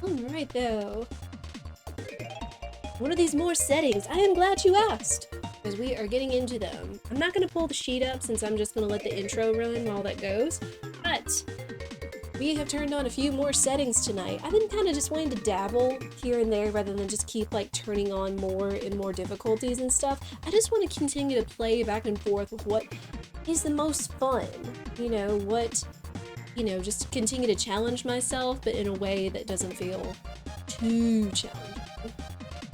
Alright though. What are these more settings? I am glad you asked, because we are getting into them. I'm not going to pull the sheet up since I'm just going to let the intro run while that goes, but we have turned on a few more settings tonight. I've been kind of just wanting to dabble here and there rather than just keep like turning on more and more difficulties and stuff. I just want to continue to play back and forth with what is the most fun, just continue to challenge myself, but in a way that doesn't feel too challenging.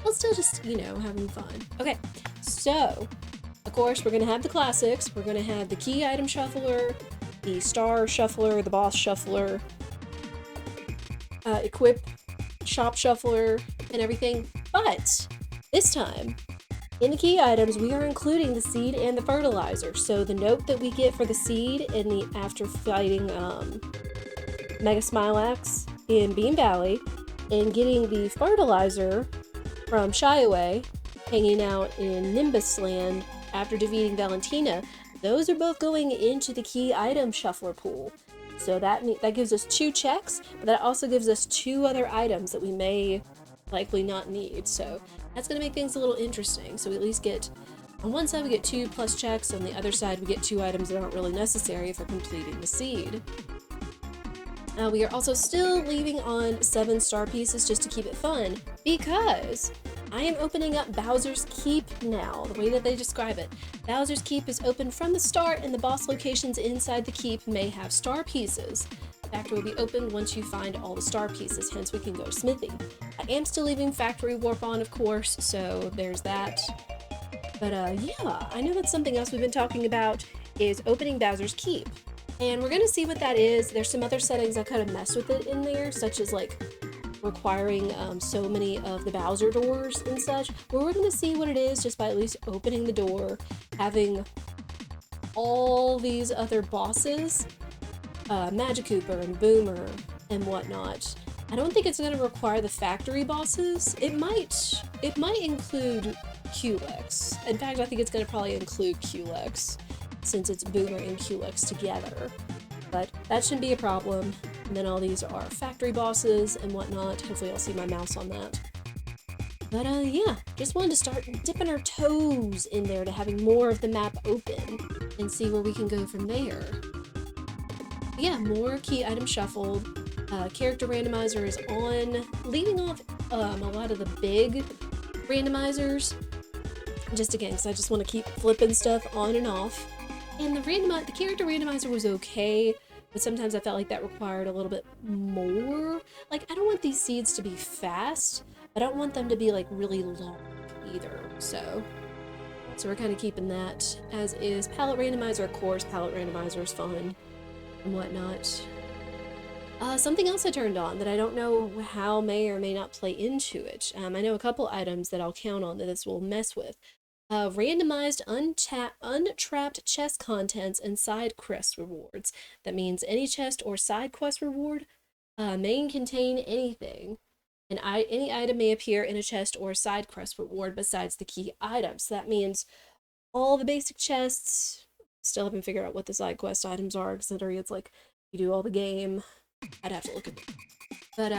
I'll still just, having fun. Okay, so, of course, we're gonna have the classics. We're gonna have the key item shuffler, the star shuffler, the boss shuffler, equip shop shuffler, and everything. But this time, in the key items, we are including the seed and the fertilizer. So the note that we get for the seed in the after fighting Mega Smilax in Bean Valley, and getting the fertilizer from Shy Away, hanging out in Nimbus Land after defeating Valentina, those are both going into the key item shuffler pool. So that gives us 2 checks, but that also gives us 2 other items that we may likely not need. So that's going to make things a little interesting. So we at least get, on one side we get 2 plus checks, on the other side we get 2 items that aren't really necessary for completing the seed. We are also still leaving on 7 star pieces just to keep it fun, because I am opening up Bowser's Keep now, the way that they describe it. Bowser's Keep is open from the start, and the boss locations inside the keep may have star pieces. The factory will be opened once you find all the star pieces, hence we can go smithing. I am still leaving Factory Warp on, of course, so there's that. But yeah, I know that's something else we've been talking about, is opening Bowser's Keep. And we're gonna see what that is. There's some other settings that kind of mess with it in there, such as like requiring so many of the Bowser doors and such. But we're gonna see what it is just by at least opening the door, having all these other bosses, Magikooper and Boomer and whatnot. I don't think it's gonna require the factory bosses. It might include Culex. In fact, I think it's gonna probably include Culex, since it's Boomer and Culex together. But that shouldn't be a problem. And then all these are factory bosses and whatnot. Hopefully I'll see my mouse on that. But yeah, just wanted to start dipping our toes in there to having more of the map open and see where we can go from there. But yeah, more key items shuffled. Character randomizer is on, leaving off a lot of the big randomizers. Just again, because I just want to keep flipping stuff on and off. And the character randomizer was okay, but sometimes I felt like that required a little bit more. Like, I don't want these seeds to be fast, but I don't want them to be like really long either. So we're kind of keeping that as is. Palette randomizer, of course, palette randomizer is fun and whatnot. Something else I turned on that I don't know how may or may not play into it. I know a couple items that I'll count on that this will mess with. Randomized untrapped chest contents and side quest rewards. That means any chest or side quest reward may contain anything, and any item may appear in a chest or side quest reward besides the key items. So that means all the basic chests. Still haven't figured out what the side quest items are, considering it's like you do all the game. I'd have to look at them. But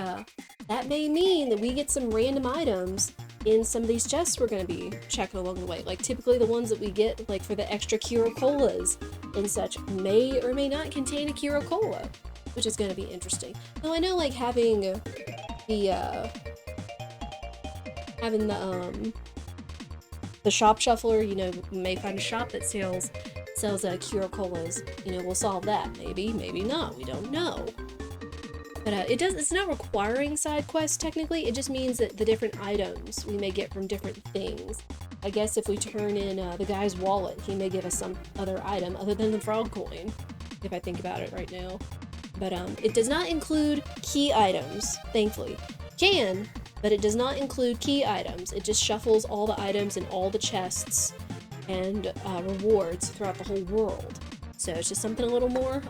that may mean that we get some random items in some of these chests we're going to be checking along the way. Like typically the ones that we get like for the extra Kira Colas and such may or may not contain a Kira Cola, which is going to be interesting. Now I know like having the shop shuffler, you may find a shop that sells Kira Colas, we'll solve that. Maybe not, we don't know. But it's not requiring side quests technically, it just means that the different items we may get from different things. I guess if we turn in the guy's wallet, he may give us some other item other than the frog coin, if I think about it right now. But it does not include key items, thankfully. Can, but it does not include key items. It just shuffles all the items in all the chests and rewards throughout the whole world. So it's just something a little more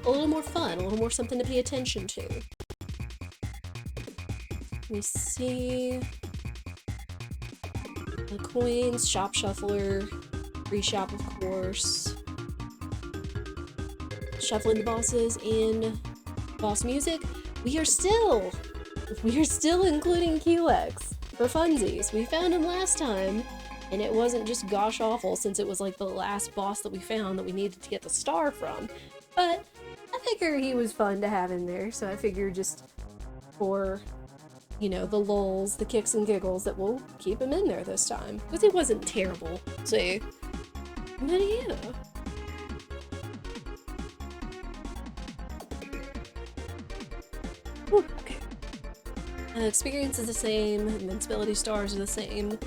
fun, a little more something to pay attention to. Let me see. The coins, shop shuffler, free shop of course. Shuffling the bosses in boss music. We are still we're still including Culex for funsies. We found him last time, and it wasn't just gosh awful since it was like the last boss that we found that we needed to get the star from. But I figure he was fun to have in there, so I figured just for, you know, the lulz, the kicks and giggles, that we'll keep him in there this time. Because he wasn't terrible, see? But yeah. Whew, okay. Experience is the same, invincibility stars are the same.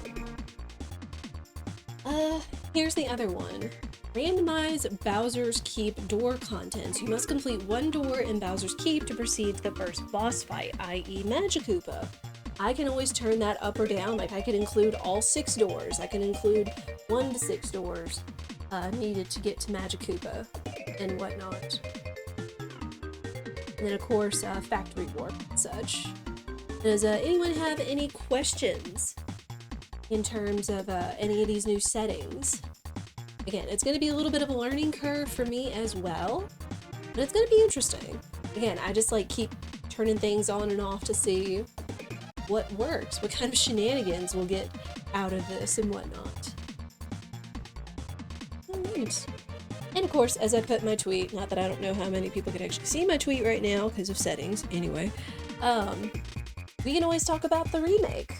Here's the other one. Randomize Bowser's Keep door contents. You must complete one door in Bowser's Keep to proceed to the first boss fight, i.e. Magikoopa. I can always turn that up or down, like I can include all 6 doors. I can include 1 to 6 doors needed to get to Magikoopa and whatnot. And then of course, factory warp and such. Does anyone have any questions in terms of any of these new settings? Again, it's going to be a little bit of a learning curve for me as well, but it's going to be interesting. Again, I just like keep turning things on and off to see what works, what kind of shenanigans we'll get out of this and whatnot. Alright. And of course, as I put in my tweet, not that I don't know how many people can actually see my tweet right now because of settings, anyway, we can always talk about the remake.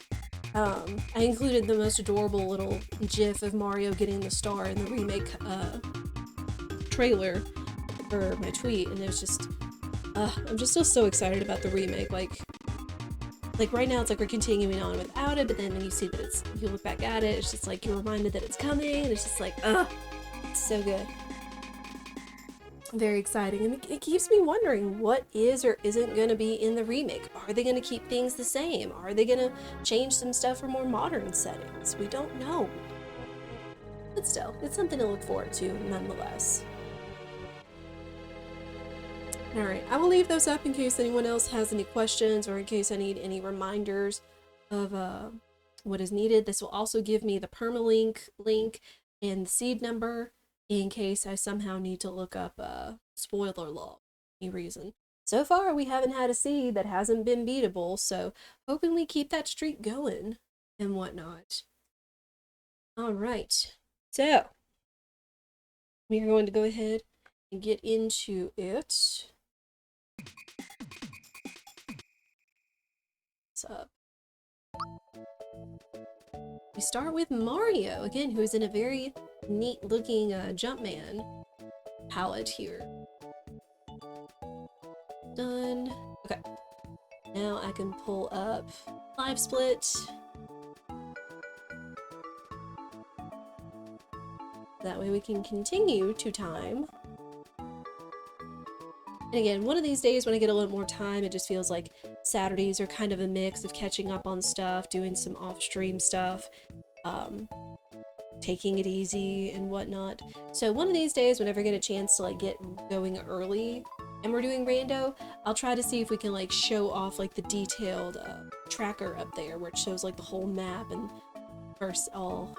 I included the most adorable little gif of Mario getting the star in the remake trailer for my tweet, and it was just, I'm just still so excited about the remake. Like right now it's like we're continuing on without it, but then when you see that it's, you look back at it, it's just like you're reminded that it's coming, and it's just like, it's so good. Very exciting, and it keeps me wondering what is or isn't going to be in the remake. Are they going to keep things the same? Are they going to change some stuff for more modern settings? We don't know. But still, it's something to look forward to nonetheless. Alright, I will leave those up in case anyone else has any questions or in case I need any reminders of what is needed. This will also give me the permalink link and the seed number in case I somehow need to look up a spoiler log for any reason. So far, we haven't had a seed that hasn't been beatable, so hoping we keep that streak going and whatnot. Alright, so we are going to go ahead and get into it. What's up? We start with Mario, again, who is in a very neat looking Jumpman palette here. Done. Okay. Now I can pull up Live Split. That way we can continue to time. And again, one of these days when I get a little more time, it just feels like Saturdays are kind of a mix of catching up on stuff, doing some off-stream stuff, taking it easy and whatnot. So one of these days, whenever I get a chance to like get going early and we're doing rando, I'll try to see if we can like show off like the detailed tracker up there where it shows like the whole map and first all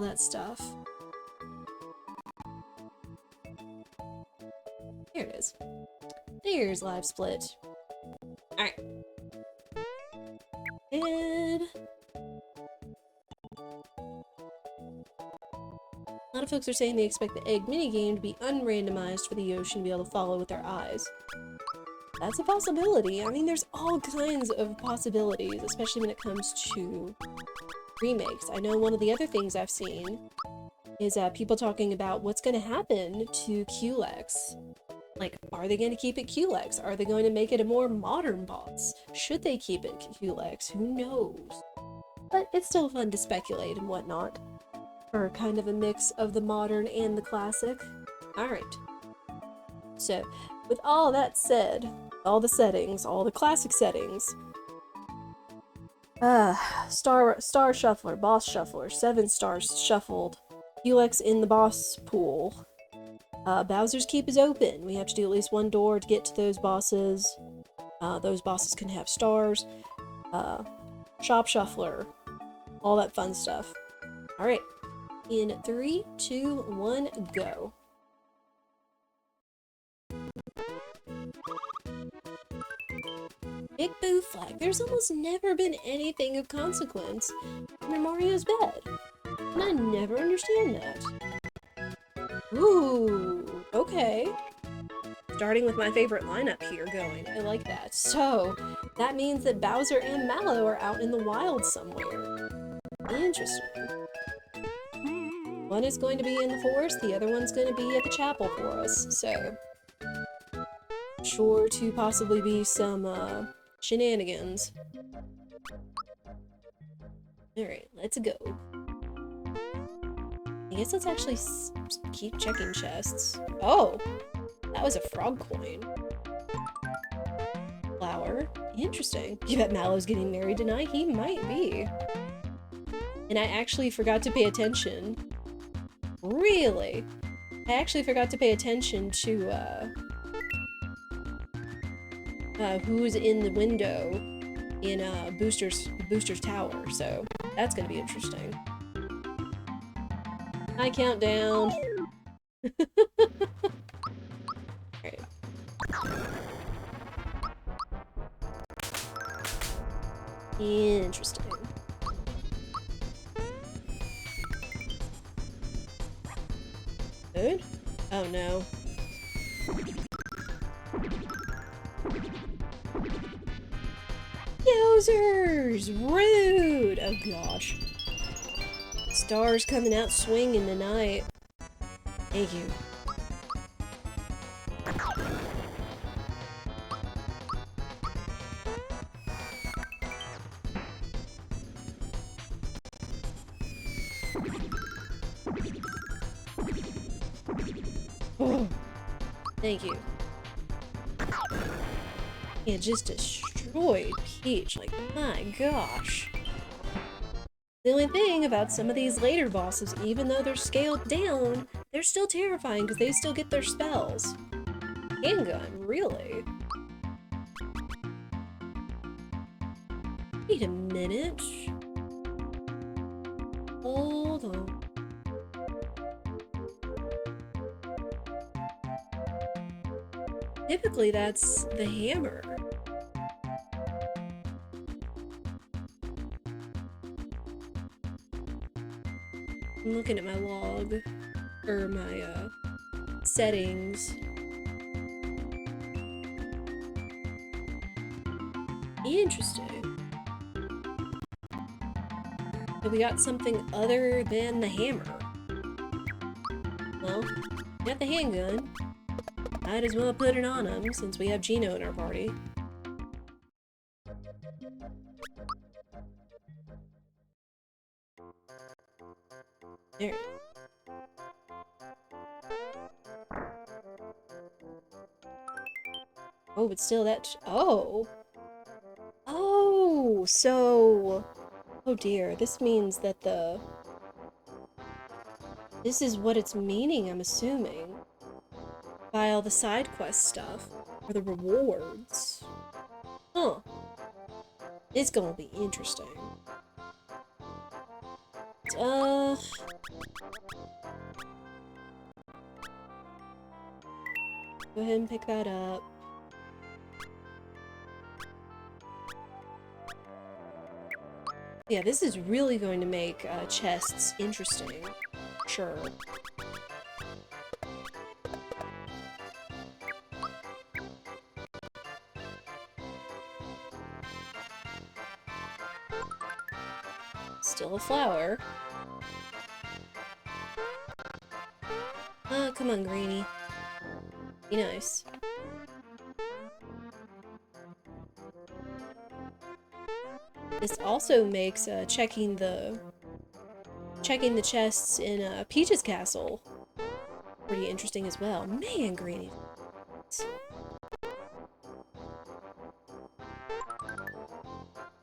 that stuff. Here it is. There's Live Split. Alright. And a lot of folks are saying they expect the egg minigame to be unrandomized for the Yoshi to be able to follow with their eyes. That's a possibility. I mean, there's all kinds of possibilities, especially when it comes to remakes. I know one of the other things I've seen is people talking about what's going to happen to Culex. Like, are they going to keep it Culex? Are they going to make it a more modern boss? Should they keep it Culex? Who knows? But it's still fun to speculate and whatnot. For kind of a mix of the modern and the classic. Alright. So, with all that said, all the settings, all the classic settings. Star Shuffler, Boss Shuffler, 7 stars shuffled. Culex in the boss pool. Bowser's Keep is open. We have to do at least one door to get to those bosses. Those bosses can have stars. Shop Shuffler. All that fun stuff. Alright. In 3, 2, 1, go. Big boo flag. There's almost never been anything of consequence under Mario's bed. And I never understand that. Ooh, okay. Starting with my favorite lineup here going. I like that. So, that means that Bowser and Mallow are out in the wild somewhere. Interesting. One is going to be in the forest, the other one's going to be at the chapel for us, so... Sure to possibly be some, shenanigans. Alright, let's go. I guess let's actually keep checking chests. Oh! That was a frog coin. Flower. Interesting. You bet Mallow's getting married tonight? He might be. And I actually forgot to pay attention. Really? I actually forgot to pay attention to, who's in the window in, Booster's tower, so that's gonna be interesting. I count down. Alright. Interesting. Good? Oh no. Yowzers! Rude! Oh gosh. Stars coming out swinging tonight. Thank you. Oh, thank you. Yeah, just destroyed Peach. Like, my gosh. The only thing about some of these later bosses, even though they're scaled down, they're still terrifying because they still get their spells. Handgun, really? Wait a minute. Hold on. Typically, that's the hammer. I'm looking at my log, or my, settings. Interesting. So we got something other than the hammer. Well, we got the handgun. Might as well put it on him, since we have Gino in our party. There. Oh, but still that... Oh! Oh! So... Oh dear, this means that the... This is what it's meaning, I'm assuming. By all the side quest stuff. Or the rewards. Huh. It's gonna be interesting. Go ahead and pick that up. Yeah, this is really going to make chests interesting. Sure. Still a flower. Oh, come on, Greenie. Be nice. This also makes checking the chests in Peach's castle pretty interesting as well. Man, Greenie.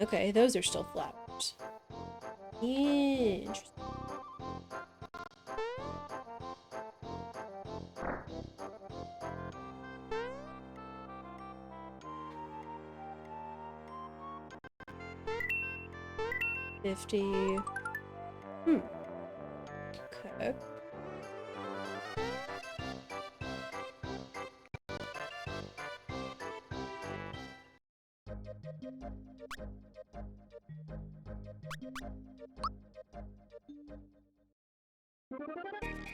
Okay, those are still flowers. Interesting. $50. Okay.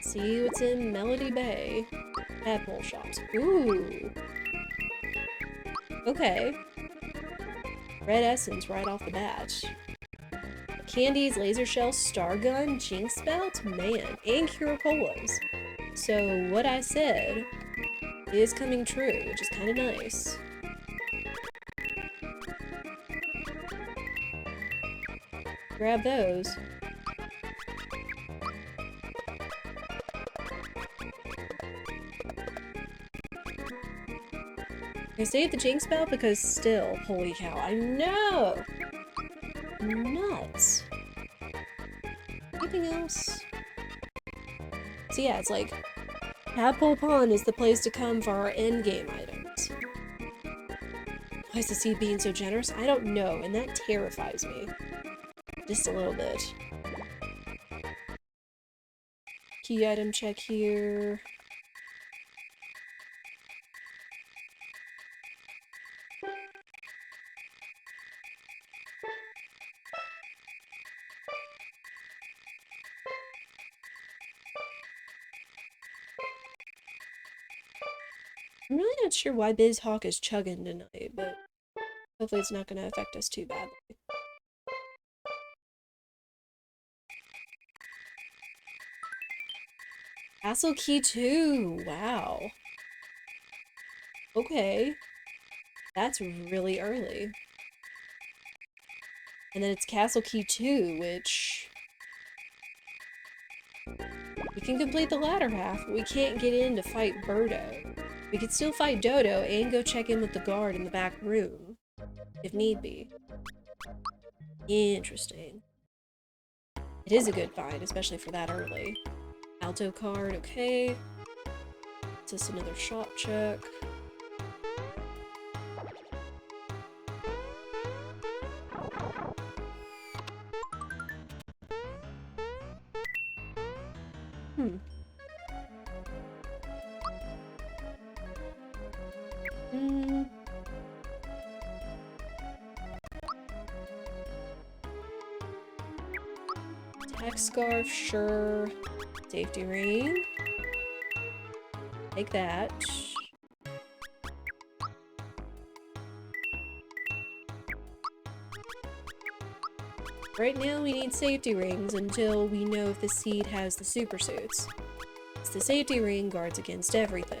See what's in Melody Bay. Tadpole shops. Ooh. Okay. Red essence right off the bat. Candies, laser shell, star gun, jinx belt, man, and Curacolas. So what I said is coming true, which is kind of nice. Grab those. I saved the jinx belt because still, holy cow, I know! Nuts. Anything else? So yeah, it's like, Tadpole Pond is the place to come for our endgame items. Why is the seed being so generous? I don't know, and that terrifies me. Just a little bit. Key item check here. I'm really not sure why BizHawk is chugging tonight, but hopefully it's not going to affect us too badly. Castle Key 2! Wow. Okay. That's really early. And then it's Castle Key 2, which... we can complete the latter half, but we can't get in to fight Birdo. We can still fight Dodo and go check in with the guard in the back room, if need be. Interesting. It is a good find, especially for that early. Alto card, okay. Just another shop check. Tech scarf, sure. Safety ring. Take that. Right now we need safety rings until we know if the seed has the super suits. The safety ring guards against everything.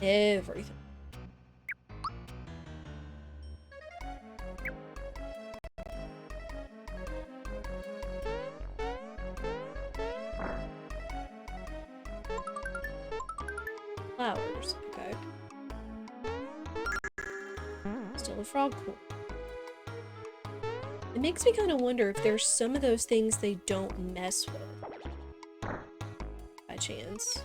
Everything. Flowers, okay. Still a frog cool. It makes me kind of wonder if there's some of those things they don't mess with. By chance.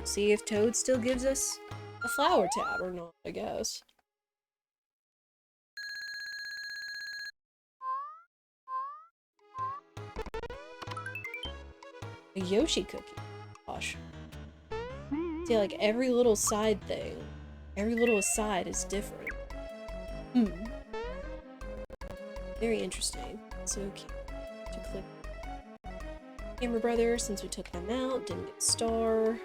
See if Toad still gives us a flower tab or not, I guess. A Yoshi cookie. Gosh. See, like, every little side thing, every little aside is different. Very interesting. So cute. To click Camera Brothers, since we took them out, didn't get star.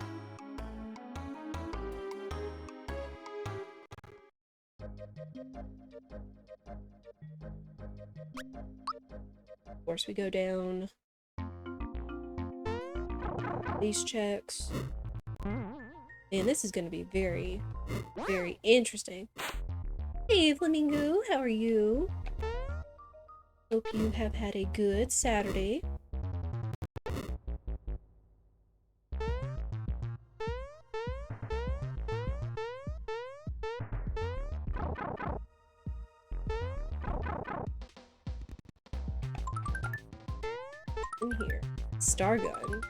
Of course, we go down. These checks. Man, this is going to be very, very interesting. Hey, Flamingo, how are you? Hope you have had a good Saturday. In here. Star gun.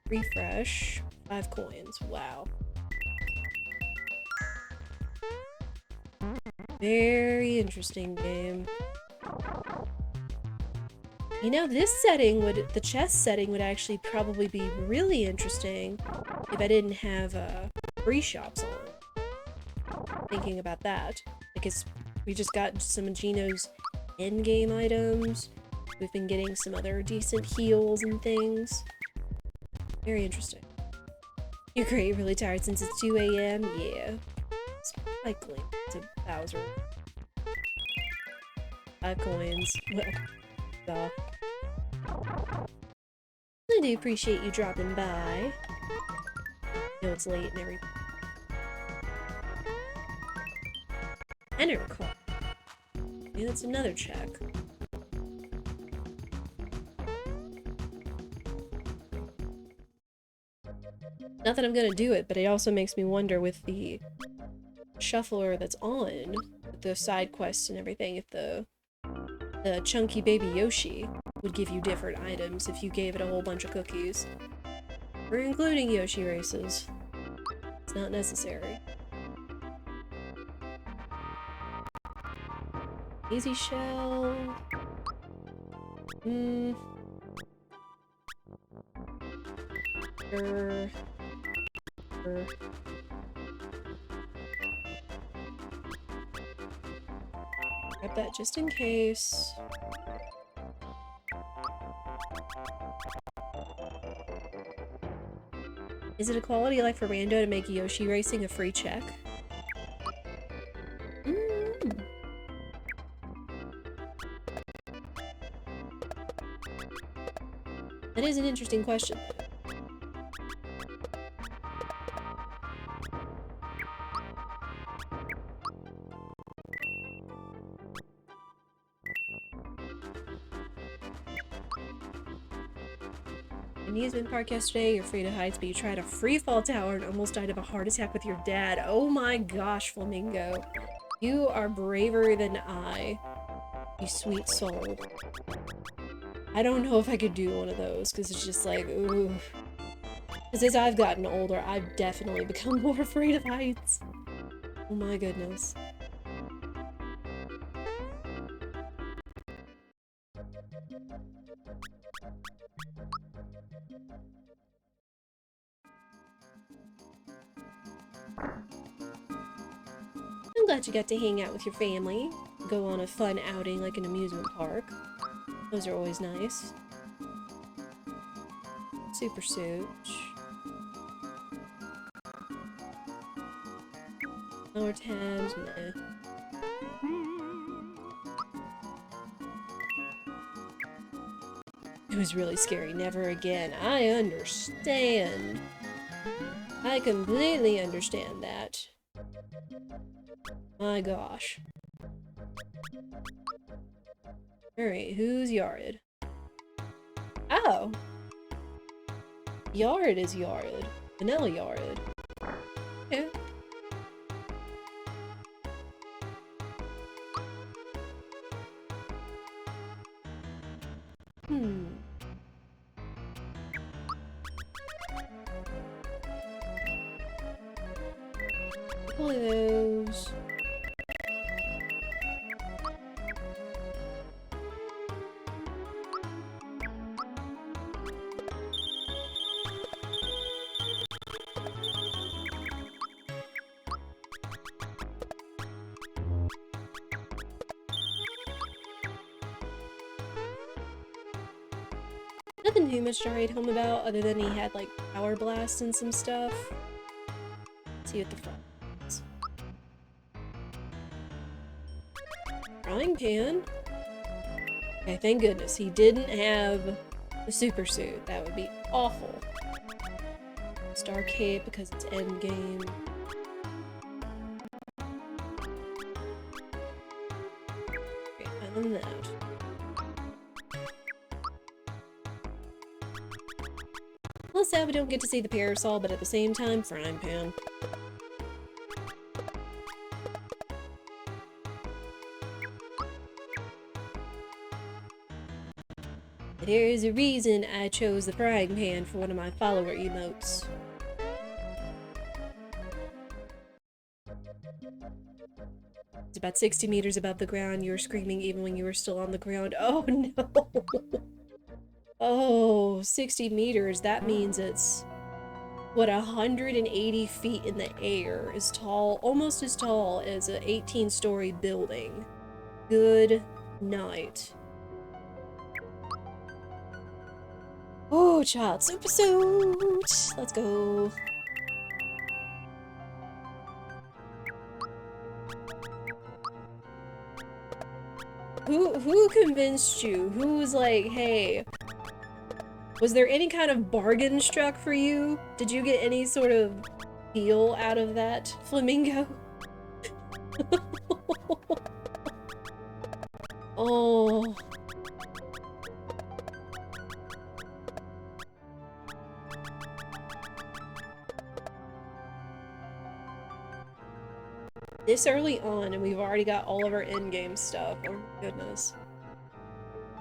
Refresh. 5 coins. Wow. Very interesting game. You know, this setting would, the chess setting would actually probably be really interesting if I didn't have free shops on. thinking about that. Because we just got some of Gino's endgame items. We've been getting some other decent heals and things. Very interesting. You're great, really tired since it's 2 a.m.? Yeah. Cycling to Bowser. 5 coins. Well, duh. I do appreciate you dropping by. I know it's late and everything. Enter call. Okay, that's another check. Not that I'm gonna do it, but it also makes me wonder with the shuffler that's on, with the side quests and everything, if the chunky baby Yoshi would give you different items if you gave it a whole bunch of cookies. We're including Yoshi races. It's not necessary. Easy shell. Grab that just in case. Is it a quality like for Rando to make Yoshi racing a free check? That is an interesting question. Amusement park yesterday, you're afraid of heights, but you tried a free fall tower and almost died of a heart attack with your dad. Oh my gosh, Flamingo. You are braver than I, you sweet soul. I don't know if I could do one of those, because it's just like, ooh. Because as I've gotten older, I've definitely become more afraid of heights. Oh my goodness. I'm glad you got to hang out with your family, go on a fun outing like an amusement park. Those are always nice. Super Suit. More tabs, meh. It was really scary. Never again. I understand. I completely understand that. My gosh. Alright, who's Yard? Oh! Yard is Yard. Vanilla Yard. Yeah. Couple of those. Nothing too much to write home about, other than he had, like, Power Blast and some stuff. Let's see what the front is. Frying Pan? Okay, thank goodness he didn't have the Super Suit. That would be awful. Star Cape because it's endgame. Okay, other than that. A little sad we don't get to see the parasol, but at the same time, Frying Pan. There is a reason I chose the frying pan for one of my follower emotes. It's about 60 meters above the ground. You were screaming even when you were still on the ground. Oh no! Oh, 60 meters. That means it's what, 180 feet in the air is tall, almost as tall as an 18-story building. Good night. Oh, child super suit! Let's go. Who convinced you? Who was like, hey, was there any kind of bargain struck for you? Did you get any sort of deal out of that, Flamingo? Oh. This early on, and we've already got all of our in-game stuff. Oh my goodness.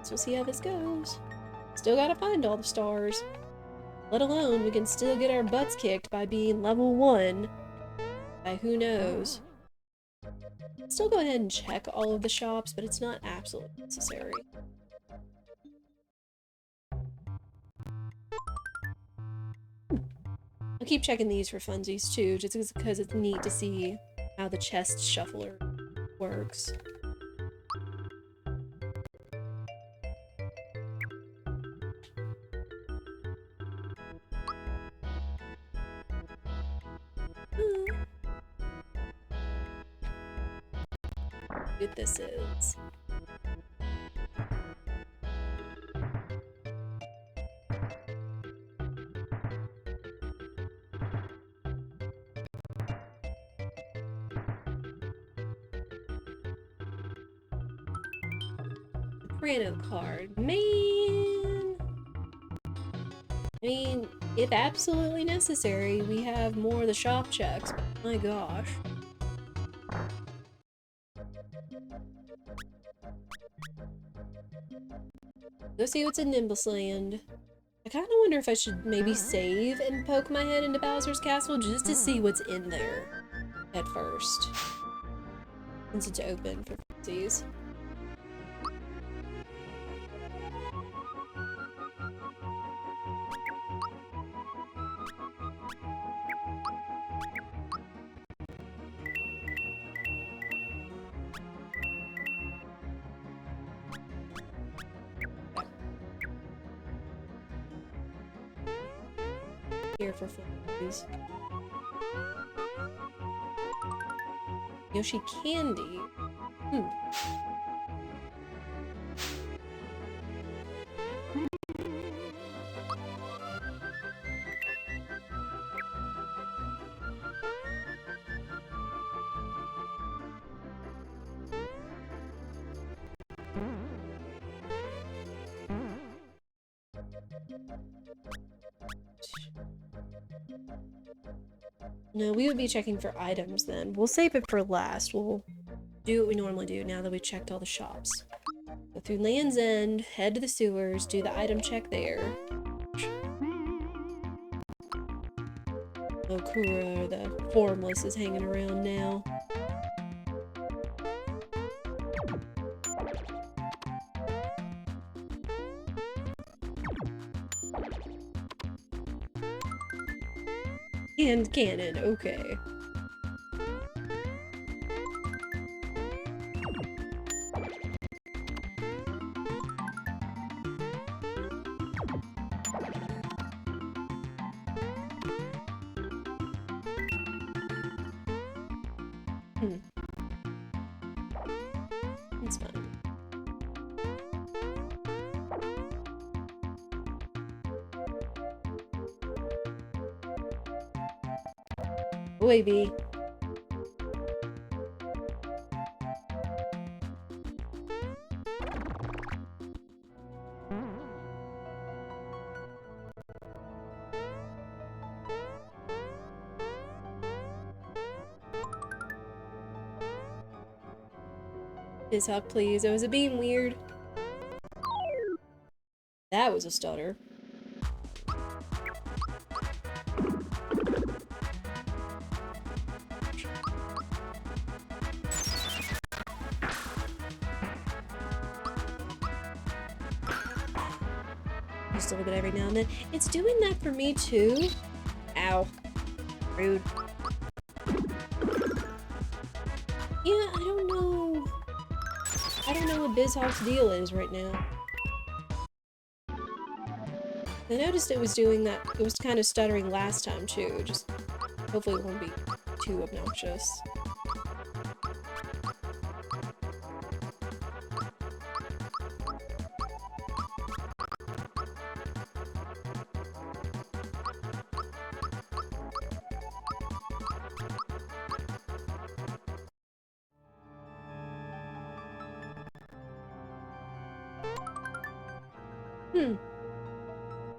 So we'll see how this goes. Still gotta find all the stars. Let alone, we can still get our butts kicked by being level 1. By who knows. Still go ahead and check all of the shops, but it's not absolutely necessary. I'll keep checking these for funsies too, just because it's neat to see how the chest shuffler works. What this is. Rando card. Man! I mean, if absolutely necessary, we have more of the shop checks. My gosh. Go see what's in Nimbusland. I kind of wonder if I should maybe save and poke my head into Bowser's Castle just to see what's in there at first. Since it's open for funsies. Here for funsies. Yoshi candy. No, we would be checking for items then. We'll save it for last. We'll do what we normally do now that we checked all the shops. Go through Land's End, head to the sewers, do the item check there. Okura, the formless, is hanging around now. And cannon, okay. That's fine. Baby. His hug, please. Oh, is it being weird? That was a stutter. Just a little bit every now and then. It's doing that for me too. Ow. Rude. Yeah, I don't know. I don't know what BizHawk's deal is right now. I noticed it was doing that. It was kind of stuttering last time too. Just hopefully it won't be too obnoxious.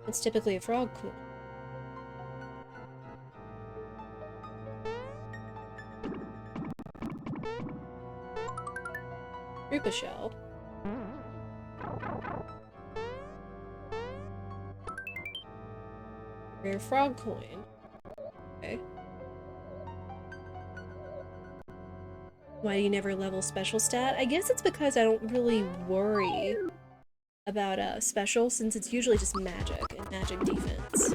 It's typically a frog coin. Rupa shell. Rare frog coin. Okay. Why do you never level special stat? I guess it's because I don't really worry about special, since it's usually just magic and magic defense.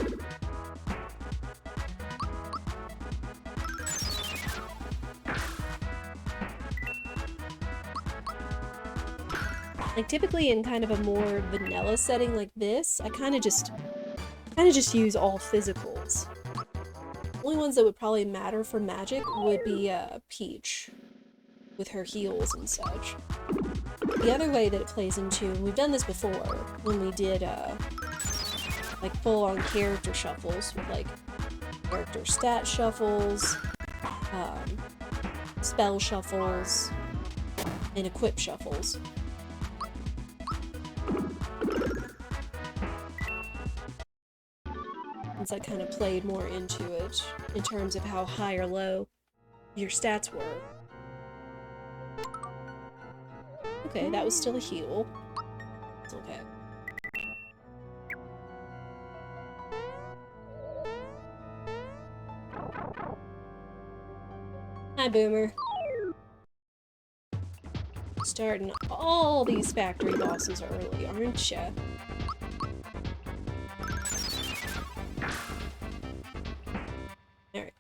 Like typically in kind of a more vanilla setting like this, I kind of just use all physicals. The only ones that would probably matter for magic would be Peach with her heals and such. The other way that it plays into, and we've done this before when we did like full-on character shuffles with like character stat shuffles, spell shuffles, and equip shuffles. Since I kind of played more into it in terms of how high or low your stats were. Okay, that was still a heal. It's okay. Hi, Boomer. Starting all these factory bosses early, aren't ya? Alright.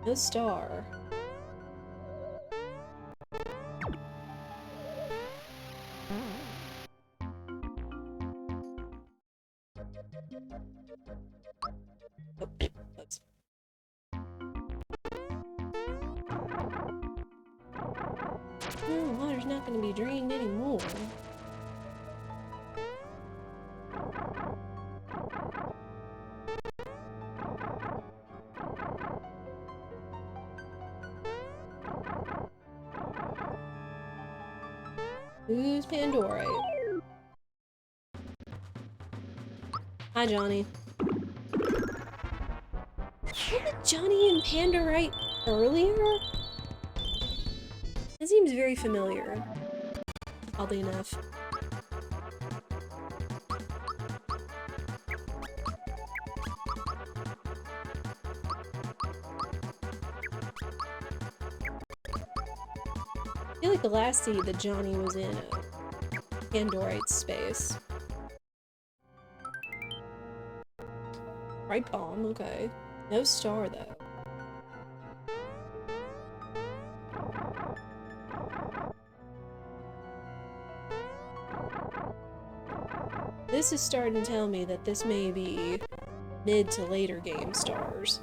No star. Oh, oops. Water's not going to be drained anymore. Who's Pandora? Hi, Johnny. Wasn't Johnny and Pandorite earlier? That seems very familiar. Oddly enough. I feel like the last seed that Johnny was in Pandorite space. Right bomb, okay. No star though. This is starting to tell me that this may be mid to later game stars.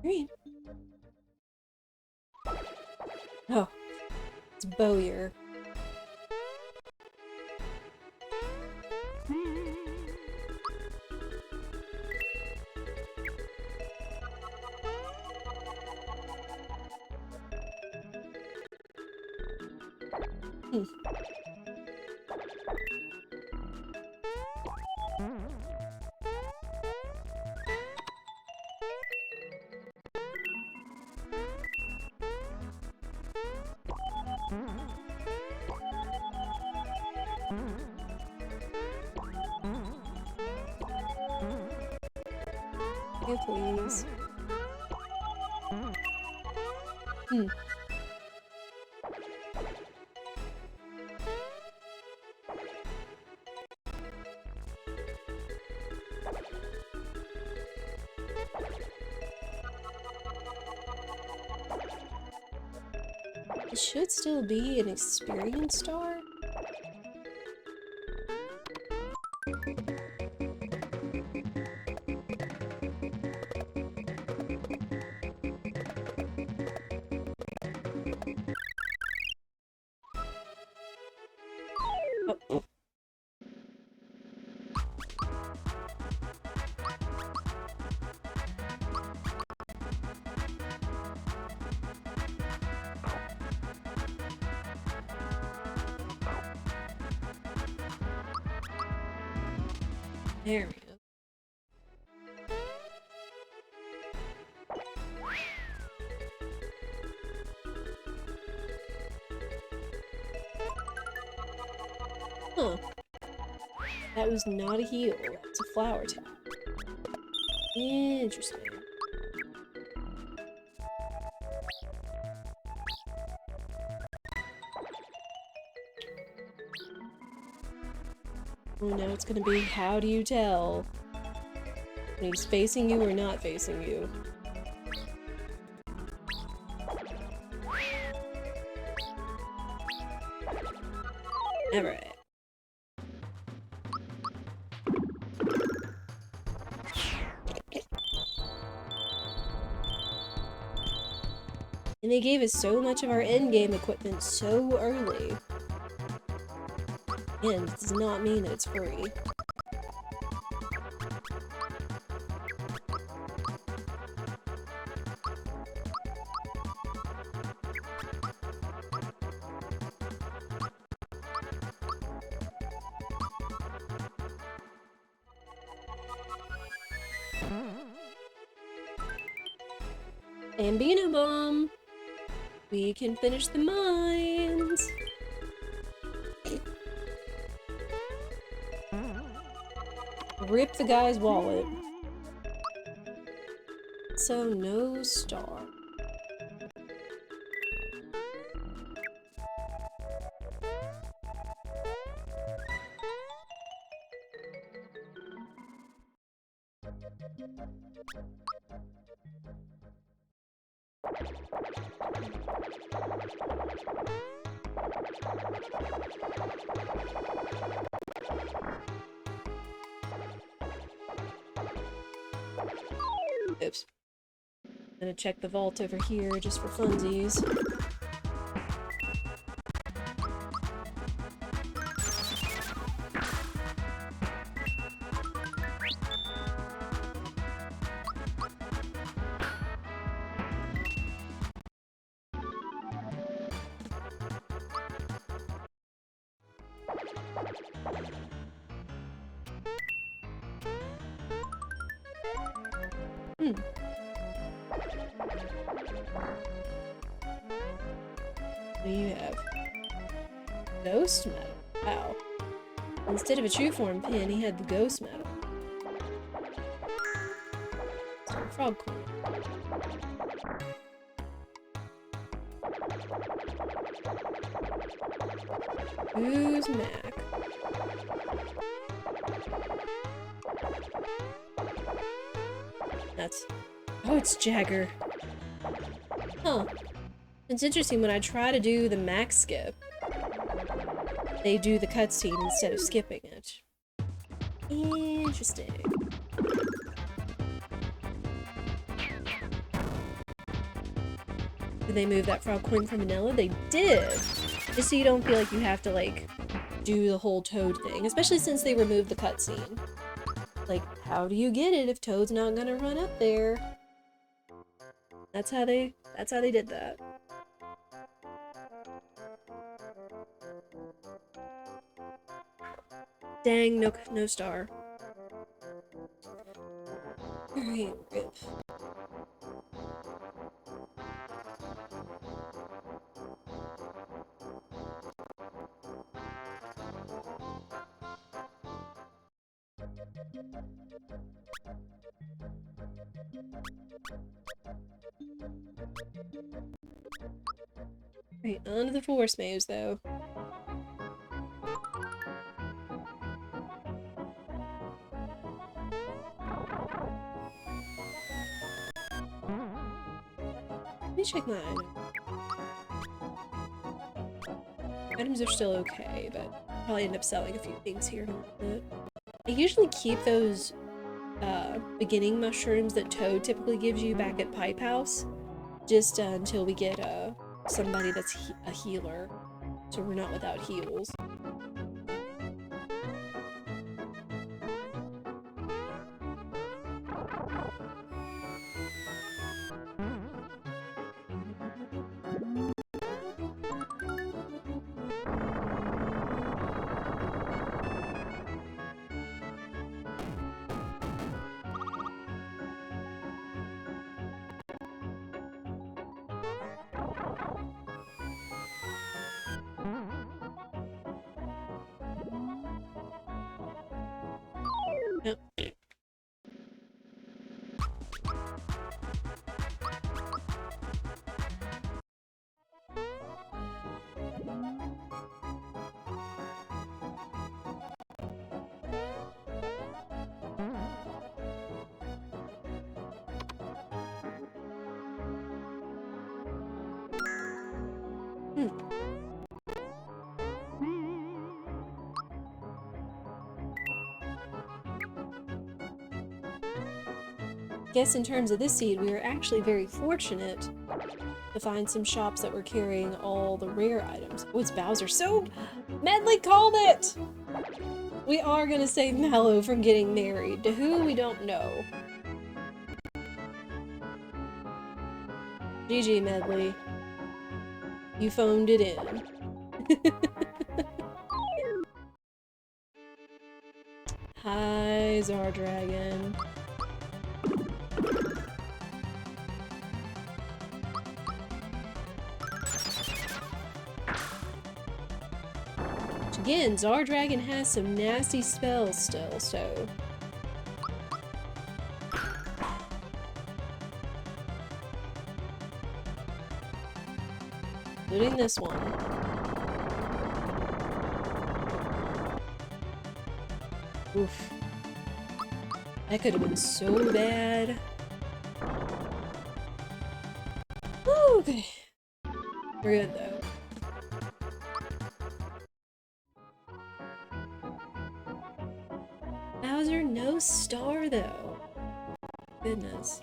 Green. Oh, it's Bowyer. Yeah, please. Hmm. It should still be an experience star. Oh. There we go. Huh. That was not a heal. That's a flower tap. Interesting. Oh, now it's gonna be, how do you tell when he's facing you or not facing you? Alright. And they gave us so much of our endgame equipment so early. And it does not mean that it's free. Bambino Bomb! We can finish the mines! Rip the guy's wallet. So, no star. Oops. I'm gonna check the vault over here just for funsies. What do you have? Ghost metal. Wow. Instead of a true form pin, he had the ghost metal. So frog coin. Who's Mac? That's... Oh, it's Jagger. Huh. It's interesting, when I try to do the max skip, they do the cutscene instead of skipping it. Interesting. Did they move that frog coin from Vanilla? They did! Just so you don't feel like you have to, like, do the whole Toad thing. Especially since they removed the cutscene. Like, how do you get it if Toad's not gonna run up there? That's how they did that. Dang, no star. Alright, rip. Right, on to the force maze, though. Let me check my item. Items are still okay, but I'll probably end up selling a few things here in a little bit. I usually keep those beginning mushrooms that Toad typically gives you back at Pipe House, just until we get somebody that's a healer, so we're not without heals. Yep. I guess in terms of this seed, we were actually very fortunate to find some shops that were carrying all the rare items. Oh, it's Bowser. So, Medley called it! We are gonna save Mallow from getting married. To who, we don't know. GG, Medley. You phoned it in. Hi, Zardragon. Again, Zardragon has some nasty spells still, so... including this one. Oof. That could have been so bad. Woo, okay. We're good, though. Bowser, no star, though. Goodness.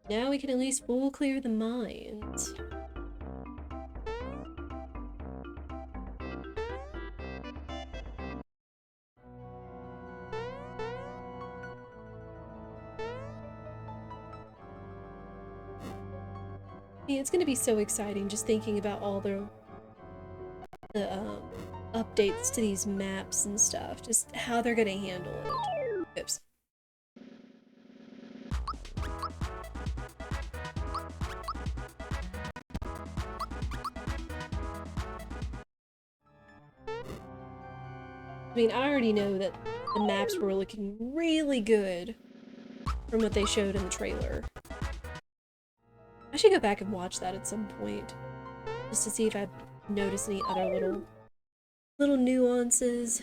Now we can at least full clear the mines. Yeah, it's gonna be so exciting just thinking about all the updates to these maps and stuff. Just how they're gonna handle it. Oops. I mean, I already know that the maps were looking really good from what they showed in the trailer. I should go back and watch that at some point, just to see if I've noticed any other little nuances.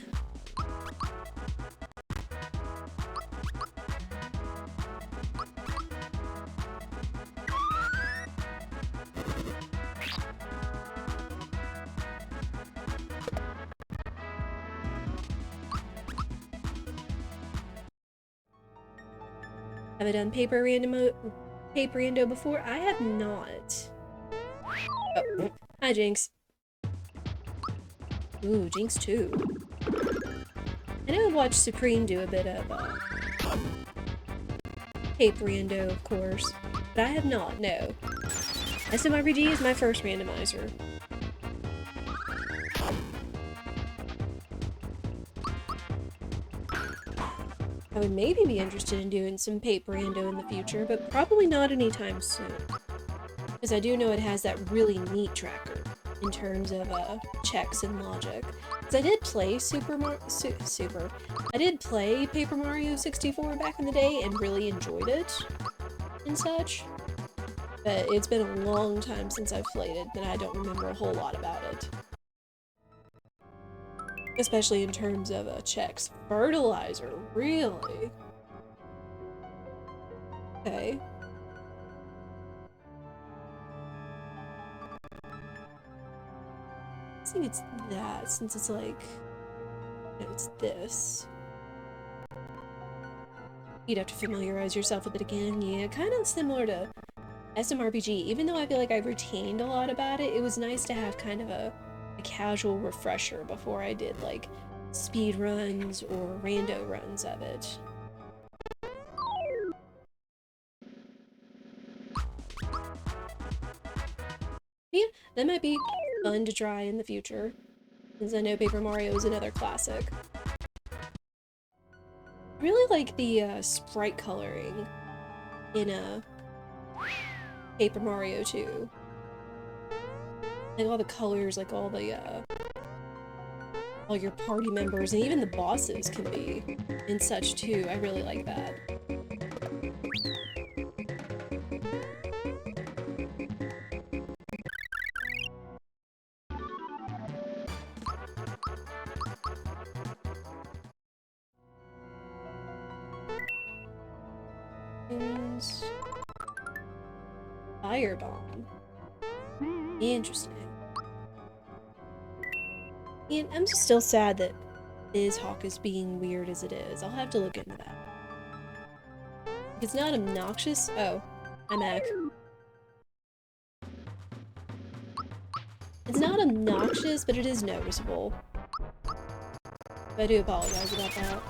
Have I done paper rando before? I have not. Oh, hi Jinx. Ooh, Jinx too. I know I've watched Supreme do a bit of paper rando, of course, but I have not, no. SMRPG is my first randomizer. I would maybe be interested in doing some Paper Rando in the future, but probably not anytime soon. Because I do know it has that really neat tracker in terms of checks and logic. Because I did play I did play Paper Mario 64 back in the day and really enjoyed it and such. But it's been a long time since I've played it, and I don't remember a whole lot about it. Especially in terms of checks. Fertilizer, really? Okay. I think it's that, since it's like, no, it's this. You'd have to familiarize yourself with it again. Yeah, kind of similar to SMRPG. Even though I feel like I've retained a lot about it, it was nice to have kind of a casual refresher before I did like speed runs or rando runs of it. Yeah, that might be fun to try in the future, since I know Paper Mario is another classic. I really like the sprite coloring in Paper Mario 2. Like all the colors, like all your party members, and even the bosses can be and such too. I really like that. And Firebomb. Interesting. And I'm just still sad that Hawk is being weird as it is. I'll have to look into that. If it's not obnoxious. Oh, I'm Mac. It's not obnoxious, but it is noticeable. I do apologize about that.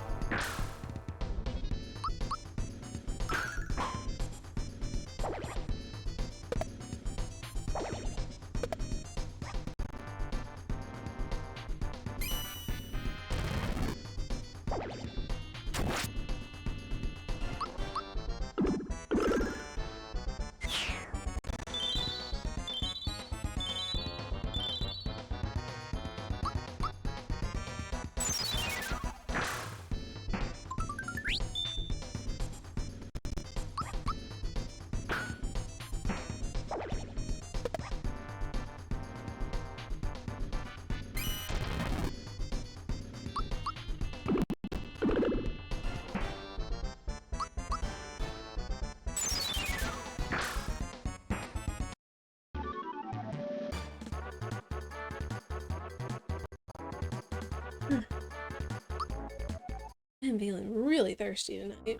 I'm feeling really thirsty tonight.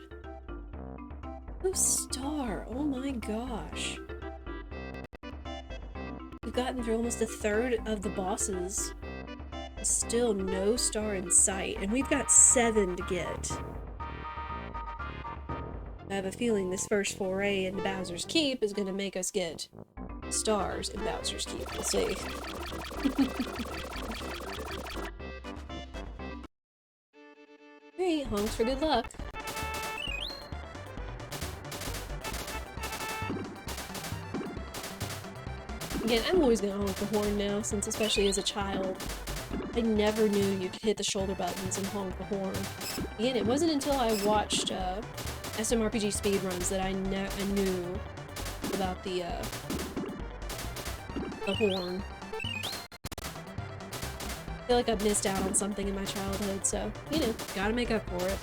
Oh, star! Oh my gosh. We've gotten through almost a third of the bosses. Still no star in sight, and we've got 7 to get. I have a feeling this first foray into Bowser's Keep is gonna make us get stars in Bowser's Keep. We'll see. Alright, honks for good luck. Again, I'm always gonna honk the horn now, since especially as a child, I never knew you could hit the shoulder buttons and honk the horn. Again, it wasn't until I watched SMRPG speedruns that I knew about the horn. I feel like I've missed out on something in my childhood, so, you know, gotta make up for it.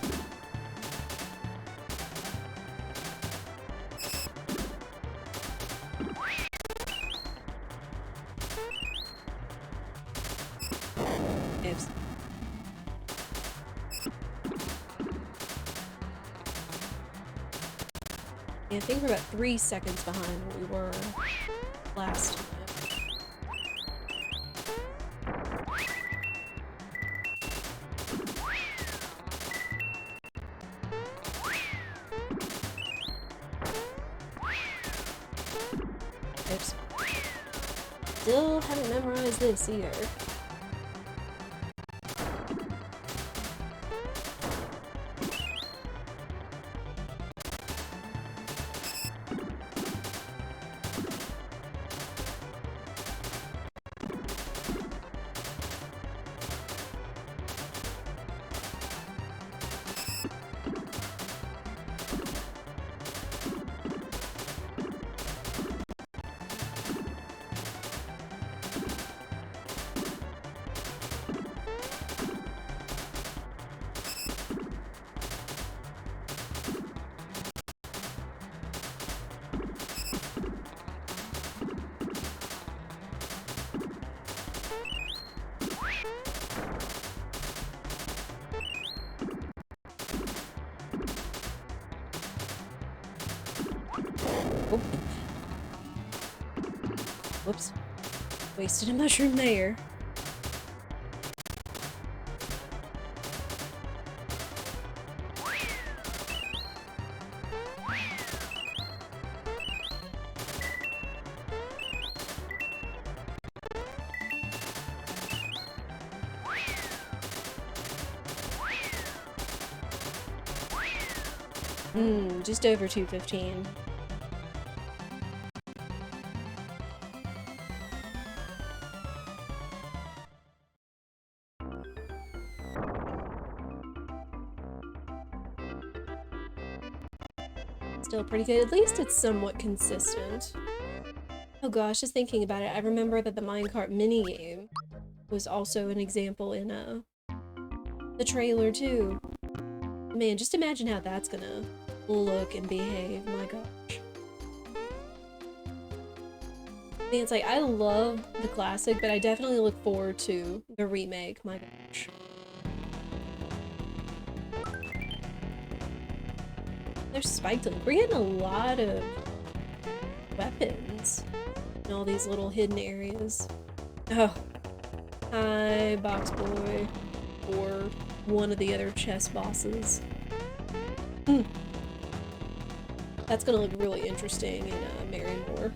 Oops. Yeah, I think we're about 3 seconds behind where we were last time. Oops. Still haven't memorized this either. Oop. Whoops. Wasted a mushroom there. Just over 215. Still pretty good. At least it's somewhat consistent. Oh gosh, just thinking about it, I remember that the minecart minigame was also an example in the trailer too. Man, just imagine how that's gonna look and behave. My gosh. I mean, it's like, I love the classic, but I definitely look forward to the remake. My gosh. There's spiked. We're getting a lot of weapons in all these little hidden areas. Oh. Hi, Box Boy. Or one of the other chess bosses. That's gonna look really interesting in Marymore.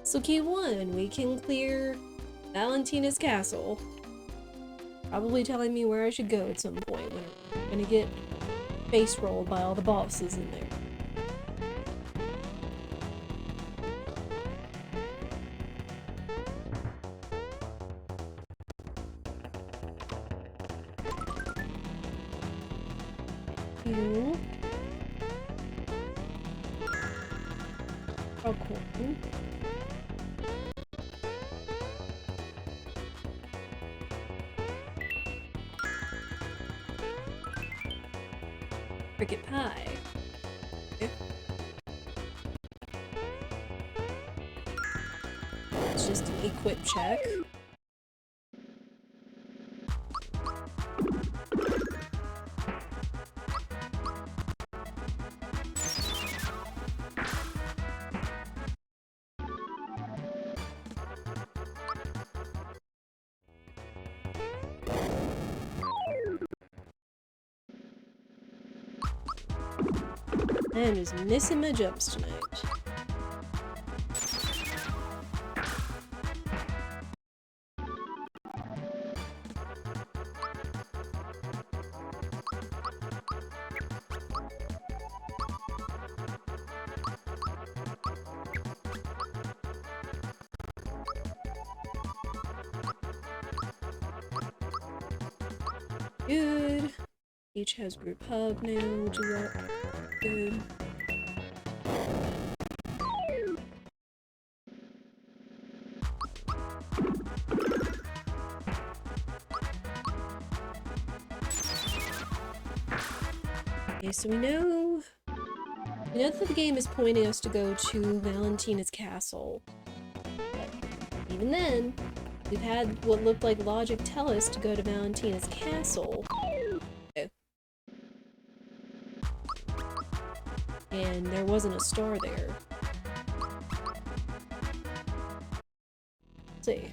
So key 1, we can clear Valentina's castle. Probably telling me where I should go at some point when I'm gonna get face rolled by all the bosses in there. You. Oh, cool. Cricket pie. Okay. It's just an equip check. I'm just missing my jumps tonight. Good. Each has group hug now, which is good. Okay, so we know that the game is pointing us to go to Valentina's castle. But even then, we've had what looked like logic tell us to go to Valentina's castle. Okay. And there wasn't a star there. Let's see.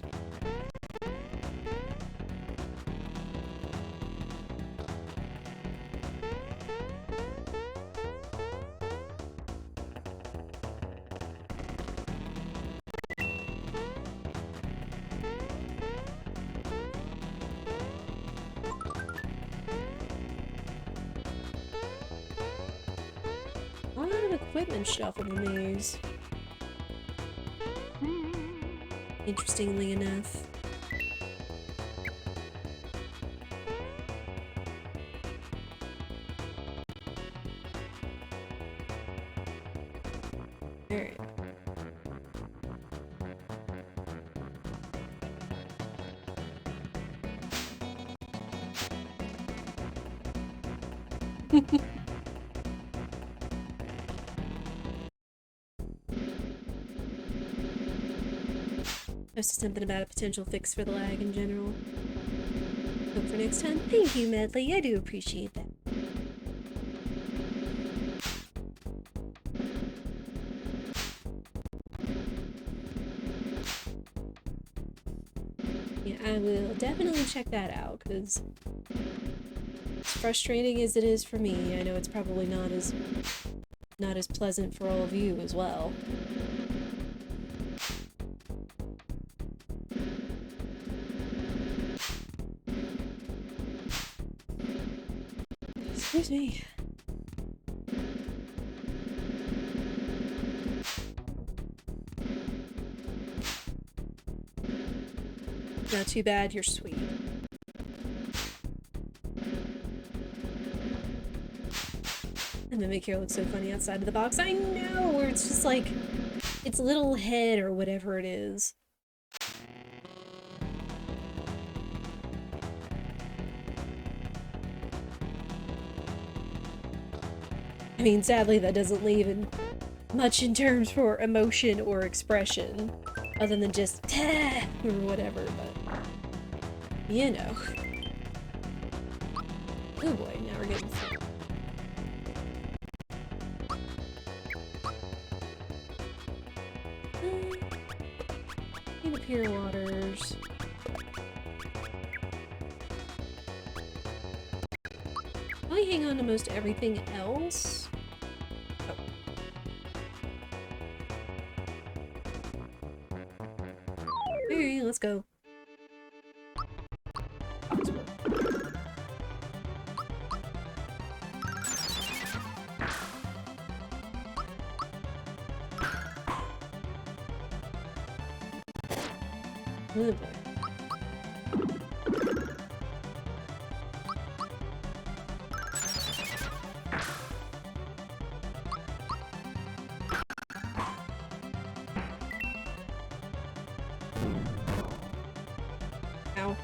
equipment shuffle than these. Interestingly enough. Alright. That's something about a potential fix for the lag in general. Hope for next time. Thank you, Medley. I do appreciate that. Yeah, I will definitely check that out, because as frustrating as it is for me, I know it's probably not as pleasant for all of you as well. Excuse me. Not too bad, you're sweet. And the make here looks so funny outside of the box. I know, where it's just like its little head or whatever it is. I mean, sadly, that doesn't leave much in terms for emotion or expression, other than just or whatever, but you know. Oh boy, now we're getting full. The pure waters. I hang on to most everything else. Oh. Alright, let's go. Oh boy. Ow.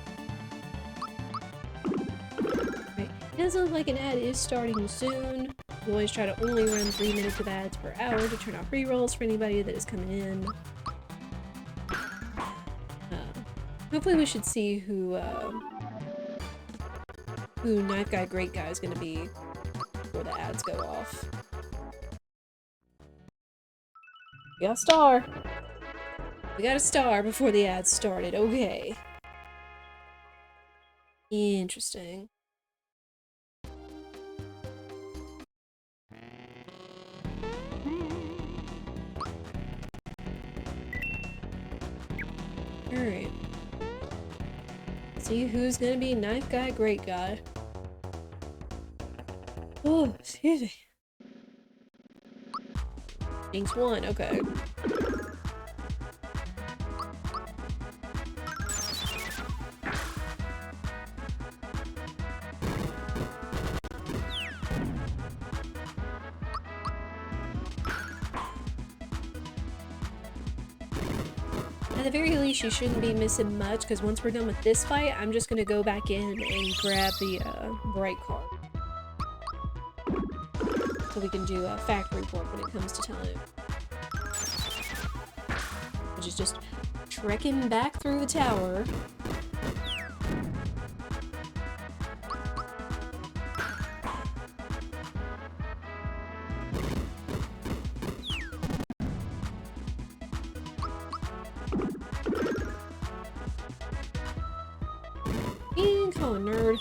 Right. It does look like an ad is starting soon. We always try to only run 3 minutes of ads per hour to turn off rerolls for anybody that is coming in. Hopefully we should see who Knife Guy Great Guy is gonna be before the ads go off. We got a star! We got a star before the ads started, okay. Interesting. Alright. See who's gonna be Knife Guy Great Guy. Oh, excuse me. Jinx won, okay. At the very least, you shouldn't be missing much, because once we're done with this fight, I'm just gonna go back in and grab the bright card. So we can do a factory port when it comes to time. Which is just trekking back through the tower. Come on, nerd.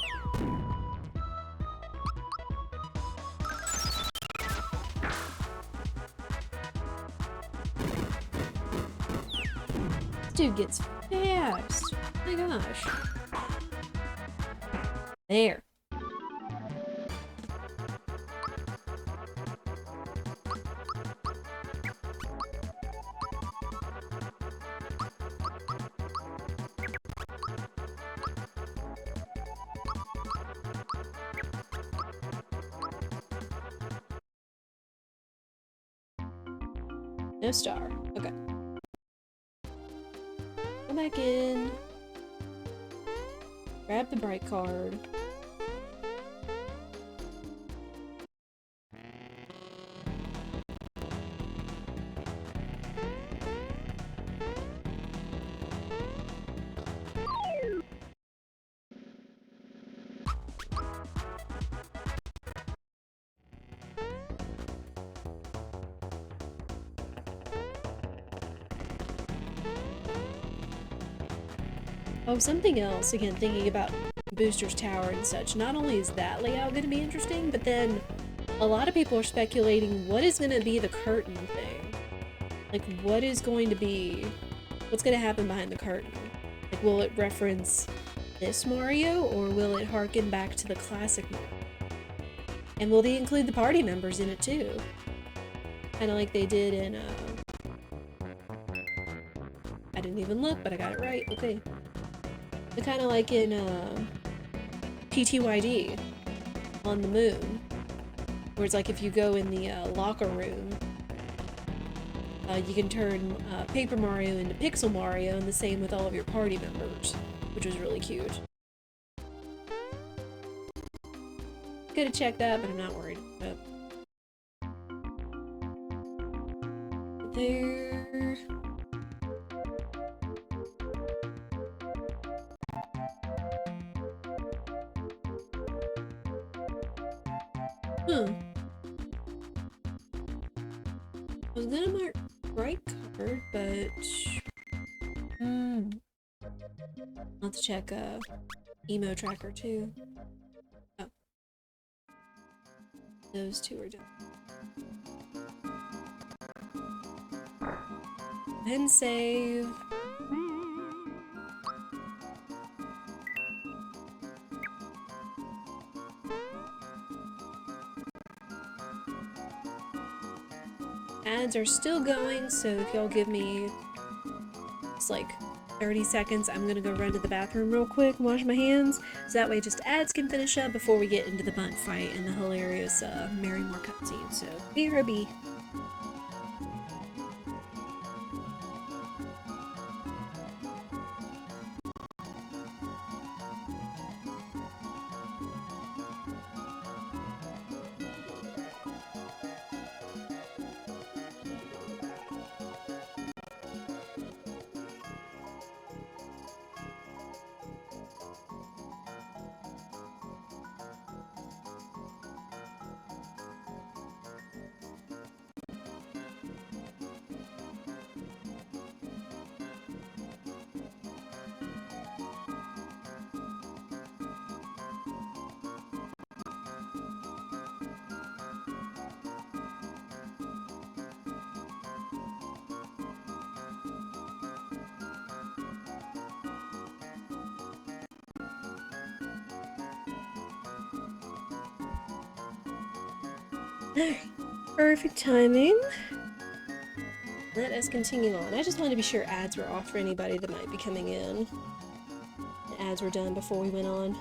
This dude gets fast. Oh my gosh. There. No star. Okay. Come back in. Grab the bright card. Oh, something else, again, thinking about Booster's Tower and such. Not only is that layout going to be interesting, but then a lot of people are speculating what is going to be the curtain thing. Like, what is going to be... What's going to happen behind the curtain? Like, will it reference this Mario, or will it harken back to the classic Mario? And will they include the party members in it, too? Kind of like they did in, I didn't even look, but I got it right. Okay. Kind of like in PTYD on the moon, where it's like if you go in the locker room, you can turn Paper Mario into Pixel Mario, and the same with all of your party members, which was really cute. Could have checked that, but I'm not worried about it. There. Huh. I was gonna mark bright card, but I'll have to check emo tracker too. Oh. Those two are done. Then save. Ads are still going, so if y'all give me just like 30 seconds, I'm gonna go run to the bathroom real quick and wash my hands, so that way just ads can finish up before we get into the bunt fight and the hilarious Marymore cutscene. So BRB. Alright, perfect timing. Let us continue on. I just wanted to be sure ads were off for anybody that might be coming in. The ads were done before we went on.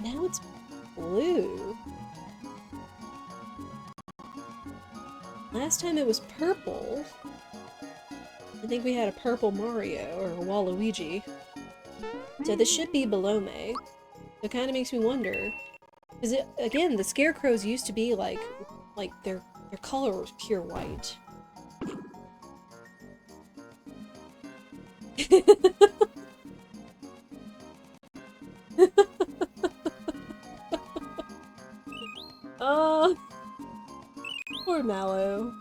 Now it's blue. Last time it was purple. I think we had a purple Mario, or a Waluigi. So this should be below me. It kind of makes me wonder, because again, the scarecrows used to be like their color was pure white. Oh, poor Mallow.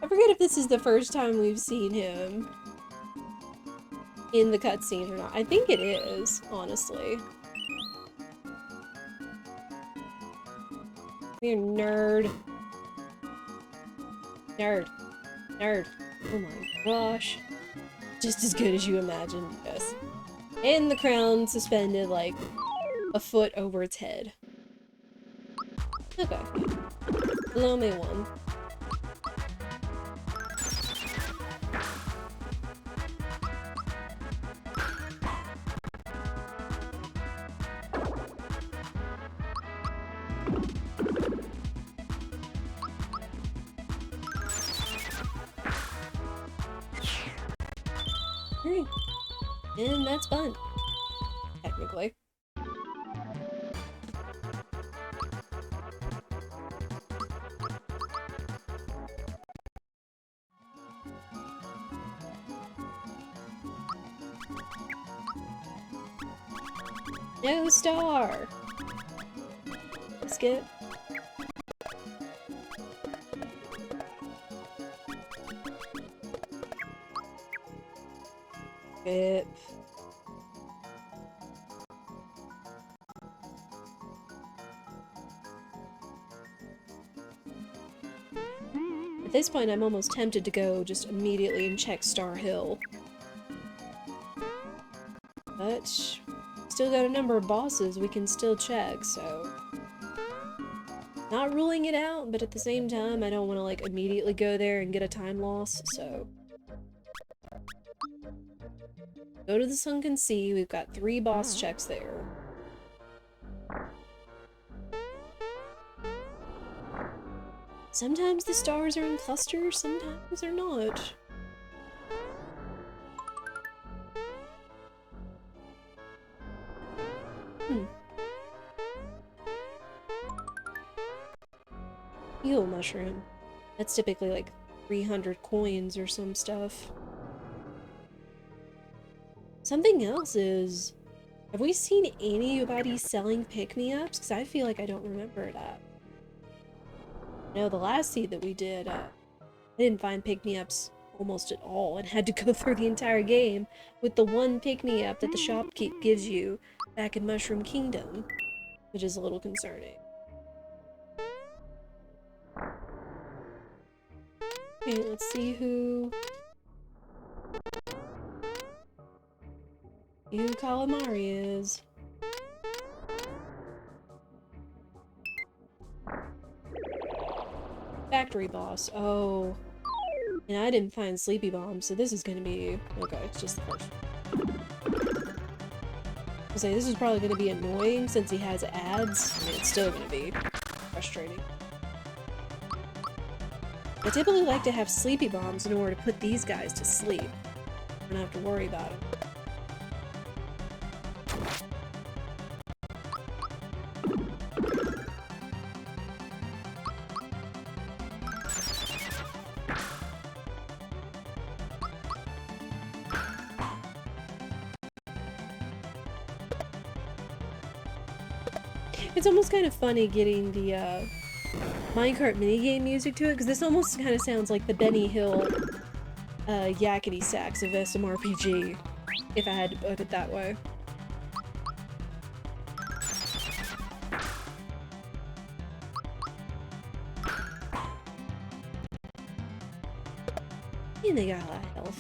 I forget if this is the first time we've seen him in the cutscene or not. I think it is, honestly. You nerd. Nerd. Nerd. Oh my gosh. Just as good as you imagined, yes. And the crown suspended like a foot over its head. Okay. Below me one. and that's fun. Technically. No star! Skip. Skip. At this point, I'm almost tempted to go just immediately and check Star Hill. But still got a number of bosses we can still check, so... Not ruling it out, but at the same time, I don't want to, like, immediately go there and get a time loss, so... Go to the Sunken Sea, we've got 3 boss checks there. Sometimes the stars are in clusters, sometimes they're not. Heal mushroom. That's typically like 300 coins or some stuff. Something else is... Have we seen anybody selling pick-me-ups? Because I feel like I don't remember that. No, the last seed that we did, I didn't find pick-me-ups almost at all and had to go through the entire game with the one pick-me-up that the shopkeep gives you back in Mushroom Kingdom, which is a little concerning. Okay, let's see who Calamari is. Factory boss. Oh. And I didn't find Sleepy Bomb, so this is gonna be... Okay, it's just the first. I'll say this is probably gonna be annoying since he has ads. I mean, it's still gonna be frustrating. I typically like to have Sleepy Bombs in order to put these guys to sleep. I don't have to worry about them. It's almost kind of funny getting the minecart minigame music to it, because this almost kind of sounds like the Benny Hill yakety sax of SMRPG, if I had to put it that way. And they got a lot of health.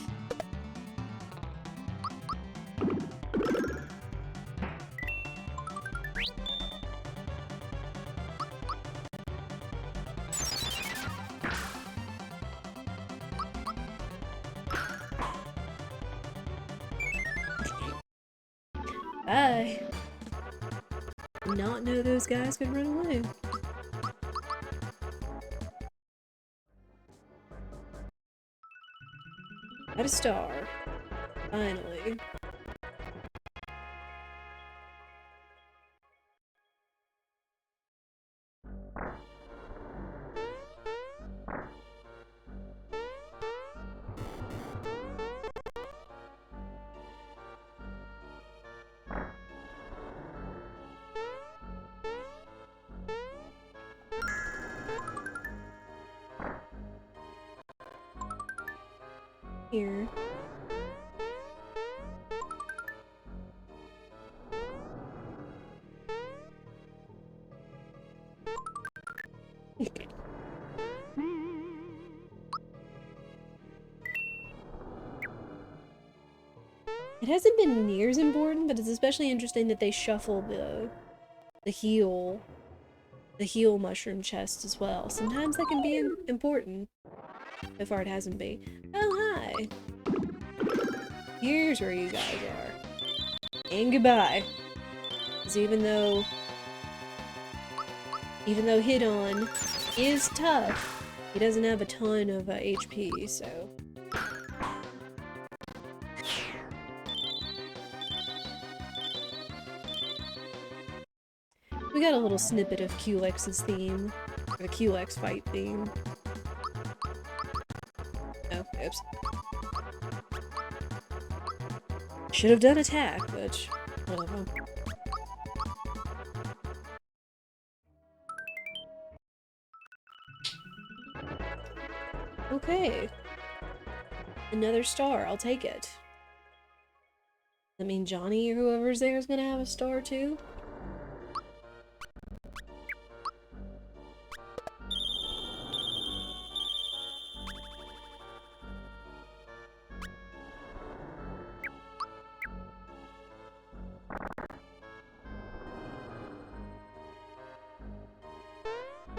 Bye. Did not know those guys could run away. Got a star. Finally. Here. It hasn't been near as important, but it's especially interesting that they shuffle the heal mushroom chest as well. Sometimes that can be important. So far it hasn't been. Oh, hi! Here's where you guys are. And goodbye. Because even though Hidon is tough, he doesn't have a ton of HP, so... We got a little snippet of Culex's theme. Or the Culex fight theme. Oh, oops. Should have done attack, but whatever. Okay. Another star, I'll take it. I mean, Johnny or whoever's there is gonna have a star too?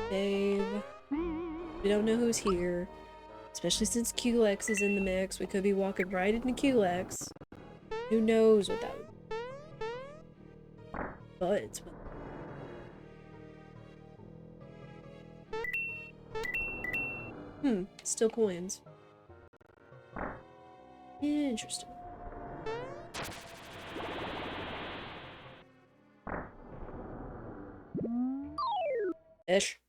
Dave. We don't know who's here. Especially since Culex is in the mix. We could be walking right into Culex. Who knows what that would be. But it's... still coins. Interesting. Ish.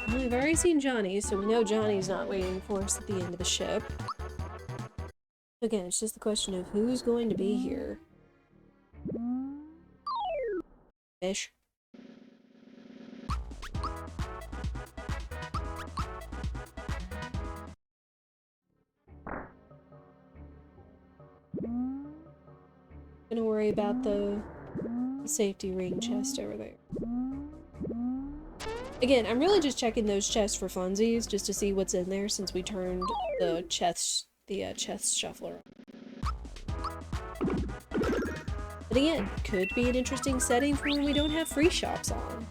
Well, we've already seen Johnny, so we know Johnny's not waiting for us at the end of the ship. Again, it's just the question of who's going to be here. Fish. Gonna worry about the safety ring chest over there. Again, I'm really just checking those chests for funsies, just to see what's in there since we turned the chest shuffler. But again, could be an interesting setting for when we don't have free shops on.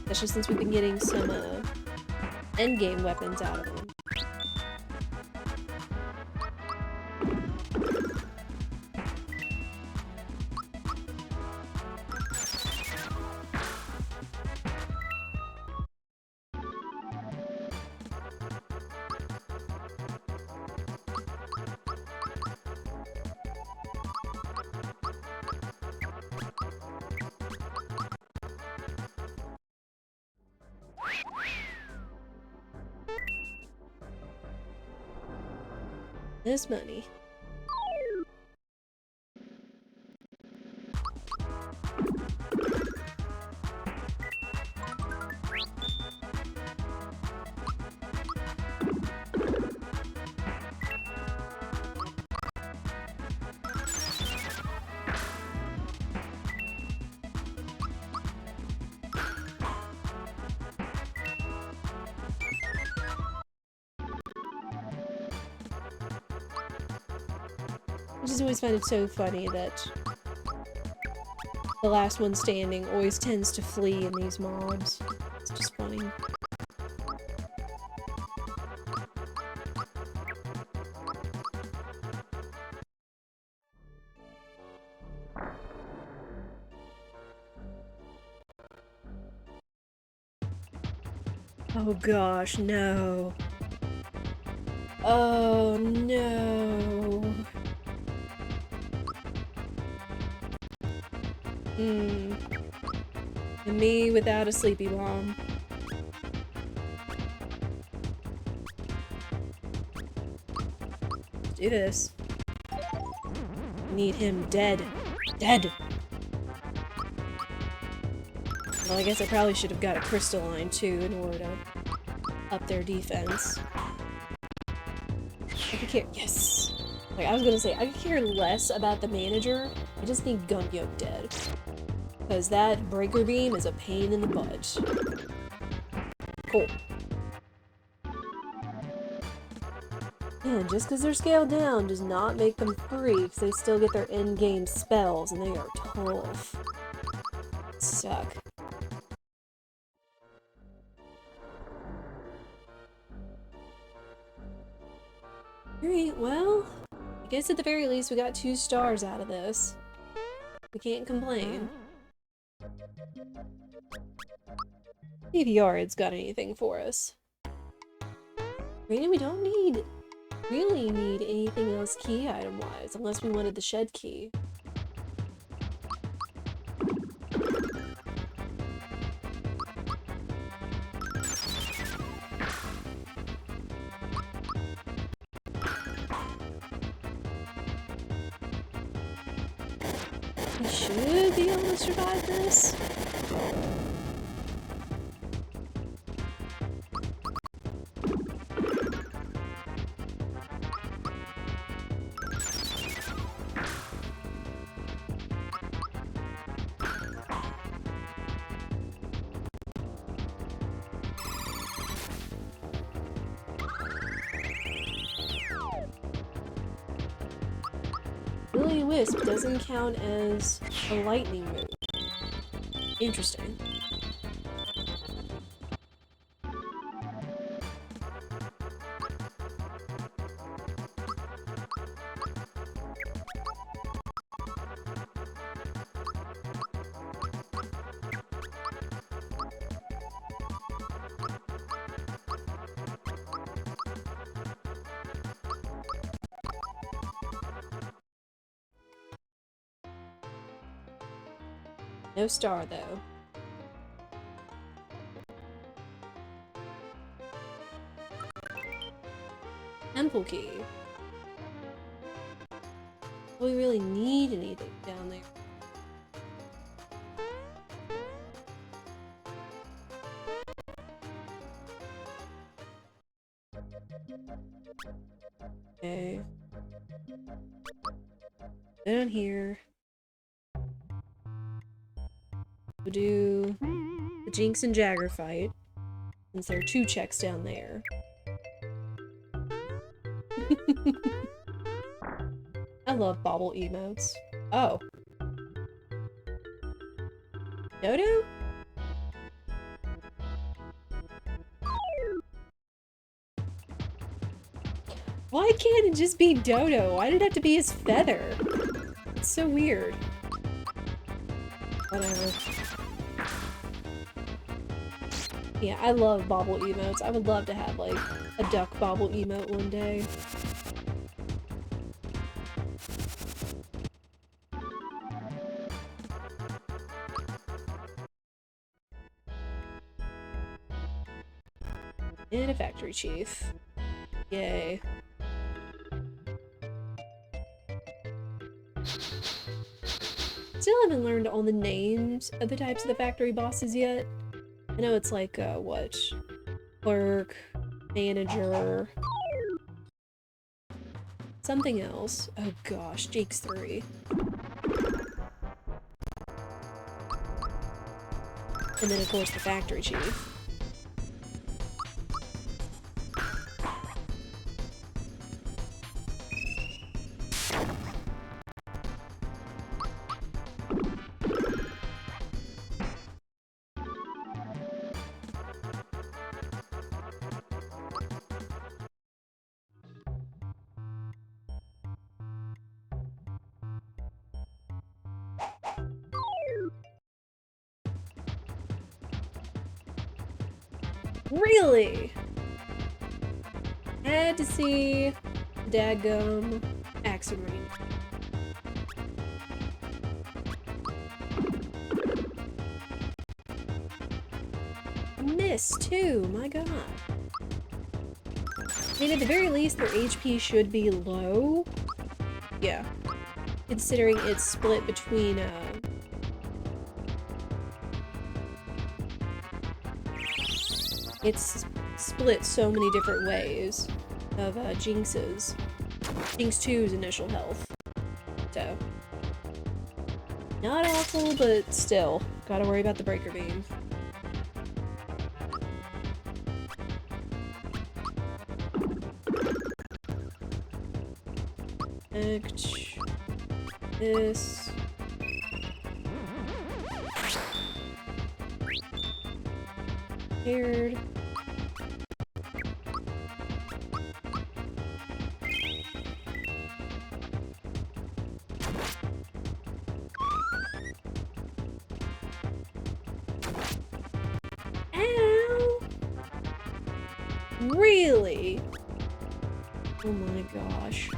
Especially since we've been getting some endgame weapons out of them. This money. I just always find it so funny that the last one standing always tends to flee in these mobs. It's just funny. Oh gosh, no. Oh no. And me without a sleepy bomb. Let's do this. Need him dead. Dead! Well, I guess I probably should have got a crystalline too in order to up their defense. I could care- yes! Like, I was gonna say, I could care less about the manager. I just need Gunyoke dead. Because that breaker beam is a pain in the butt. Cool. Man, just because they're scaled down does not make them free, because they still get their in-game spells, and they are tough. Suck. Alright, well, I guess at the very least we got 2 stars out of this. We can't complain. PVR it's got anything for us. Really, we don't really need anything else key item-wise, unless we wanted the shed key. We should be able to survive this. Will-O-Wisp doesn't count as a lightning move. Interesting. No star, though. Temple key. Do we really need anything down there? Okay. Down here. We'll do the Jinx and Jagger fight, since there are 2 checks down there. I love bobble emotes. Oh. Dodo? Why can't it just be Dodo? Why did it have to be his feather? It's so weird. Whatever. Yeah, I love bobble emotes. I would love to have, like, a duck bobble emote one day. And a factory chief. Yay. Still haven't learned all the names of the types of the factory bosses yet. I know it's like, what? Clerk, manager, something else. Oh gosh, Jake's 3. And then of course the factory chief. Really? Had to see Dadgum Axemarine. Miss too, my god. I mean, at the very least, their HP should be low. Yeah. Considering it's split between, it's split so many different ways of Jinx's. Jinx 2's initial health. So. Not awful, but still. Gotta worry about the Breaker Beam. Connect this. Paired. Ow! Really? Oh my gosh.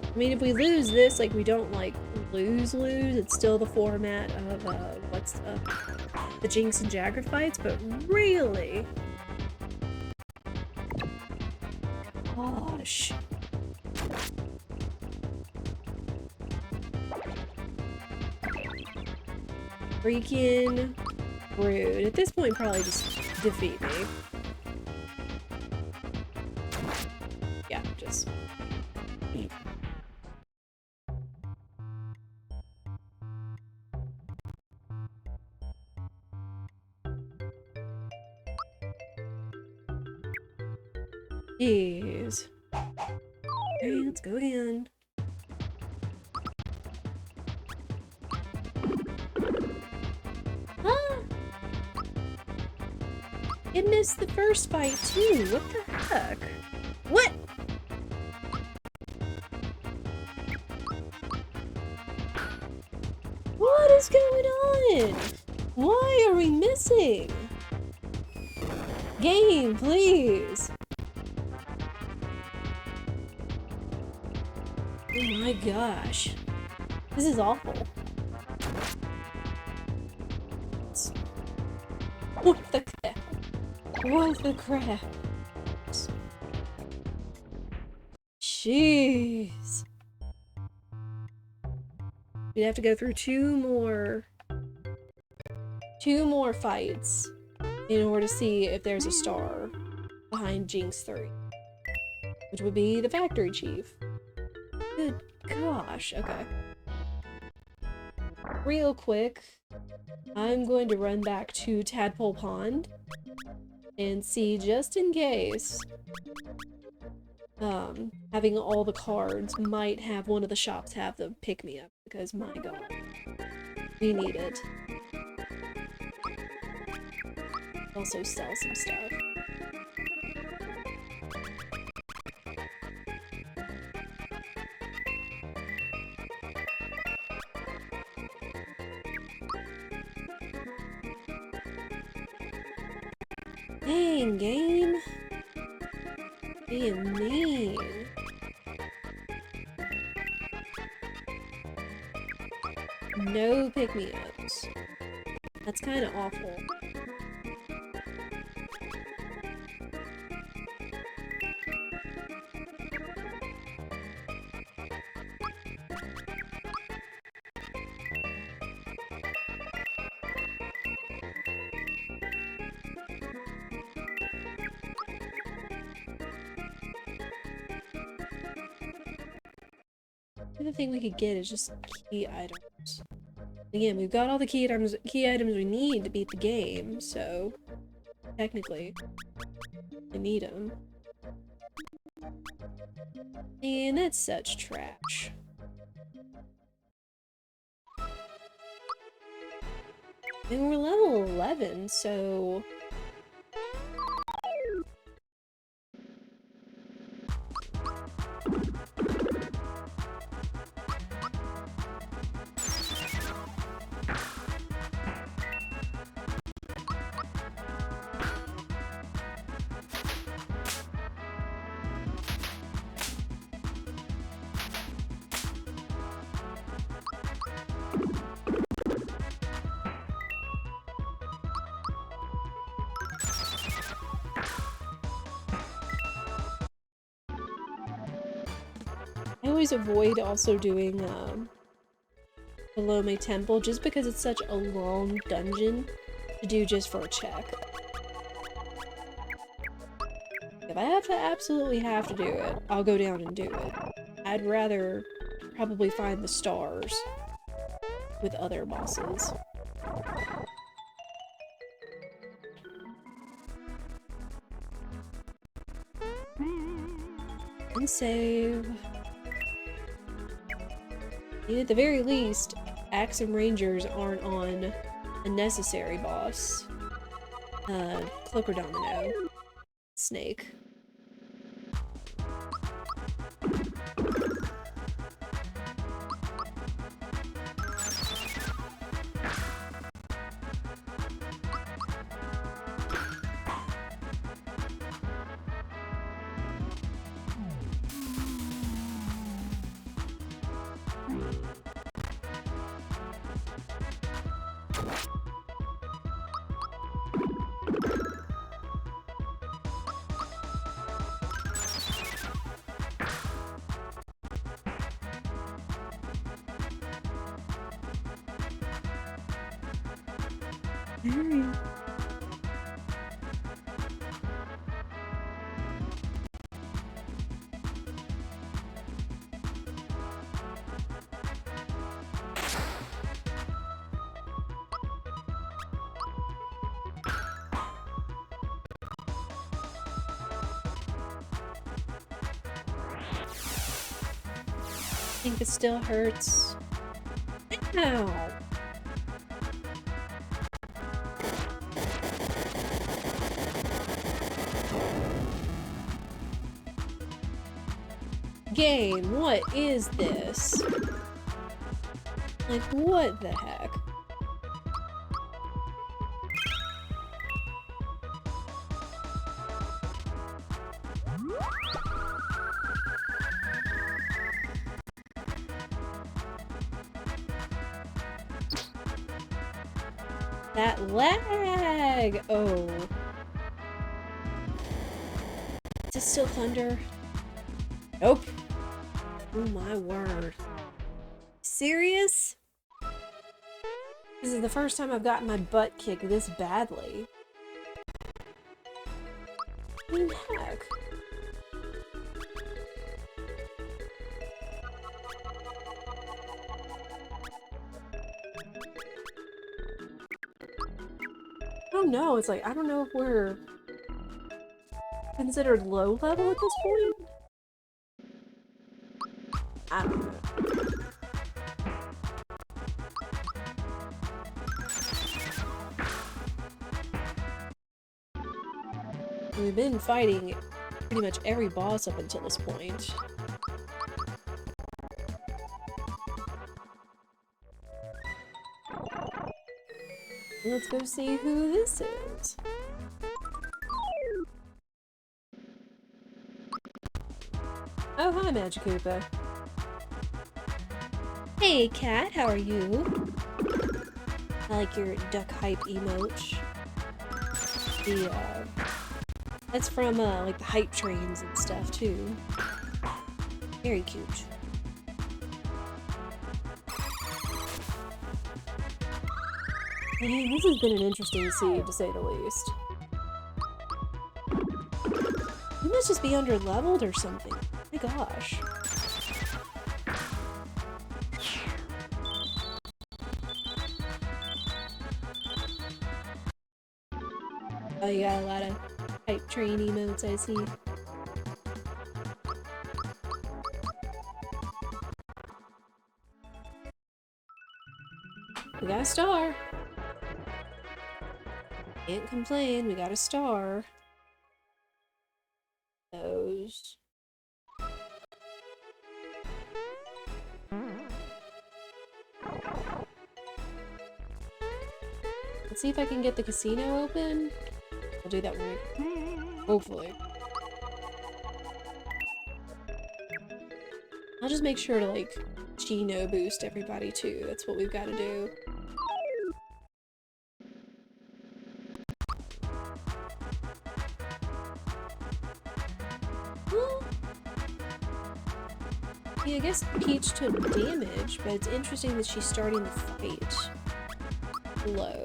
I mean, if we lose this, like, we don't, like, lose, it's still the format of, what's, the Jinx and Jagger fights, but really? Gosh. Freaking rude. At this point, probably just defeat me. Yeah, just... Jeez. Okay, let's go again. Ah! It missed the first fight too. What the heck? What? What is going on? Why are we missing? Game, please. Oh my gosh. This is awful. What the crap? What the crap? Jeez. We'd have to go through two more fights in order to see if there's a star behind Jinx 3, which would be the factory chief. Good gosh, okay. Real quick, I'm going to run back to Tadpole Pond and see, just in case, having all the cards might have one of the shops have the pick-me-up, because my god, we need it. Also sell some stuff. Dang, game. Being mean. No pick-me-ups. That's kind of awful. The other thing we could get is just key items. Again, we've got all the key items we need to beat the game, so technically I need them. And that's such trash. And we're level 11, so... I always avoid also doing Palome Temple just because it's such a long dungeon to do just for a check. If I absolutely have to do it, I'll go down and do it. I'd rather probably find the stars with other bosses. and save. And at the very least, Axe and Rangers aren't on a necessary boss. Cloaker Domino. Snake. I think it still hurts. Ow! Game, what is this? Like, what the heck? That lag! Oh. Is it still thunder? Nope. Oh my word. Serious? This is the first time I've gotten my butt kicked this badly. I mean, heck. I don't know, it's like, I don't know if we're considered low level at this point? I don't know. We've been fighting pretty much every boss up until this point. Let's go see who this is. Oh, hi, Magikoopa. Hey, cat, how are you? I like your duck hype emote. That's from, like, the hype trains and stuff, too. Very cute. I mean, this has been an interesting seed, to say the least. You must just be under-leveled or something. Oh my gosh. Oh, you got a lot of hype train emotes, I see. We got a star. Can't complain, we got a star. Those. Let's see if I can get the casino open. I'll do that one. Hopefully. I'll just make sure to, like, Geno boost everybody, too. That's what we've got to do. Well, yeah, I guess Peach took damage, but it's interesting that she's starting the fight low.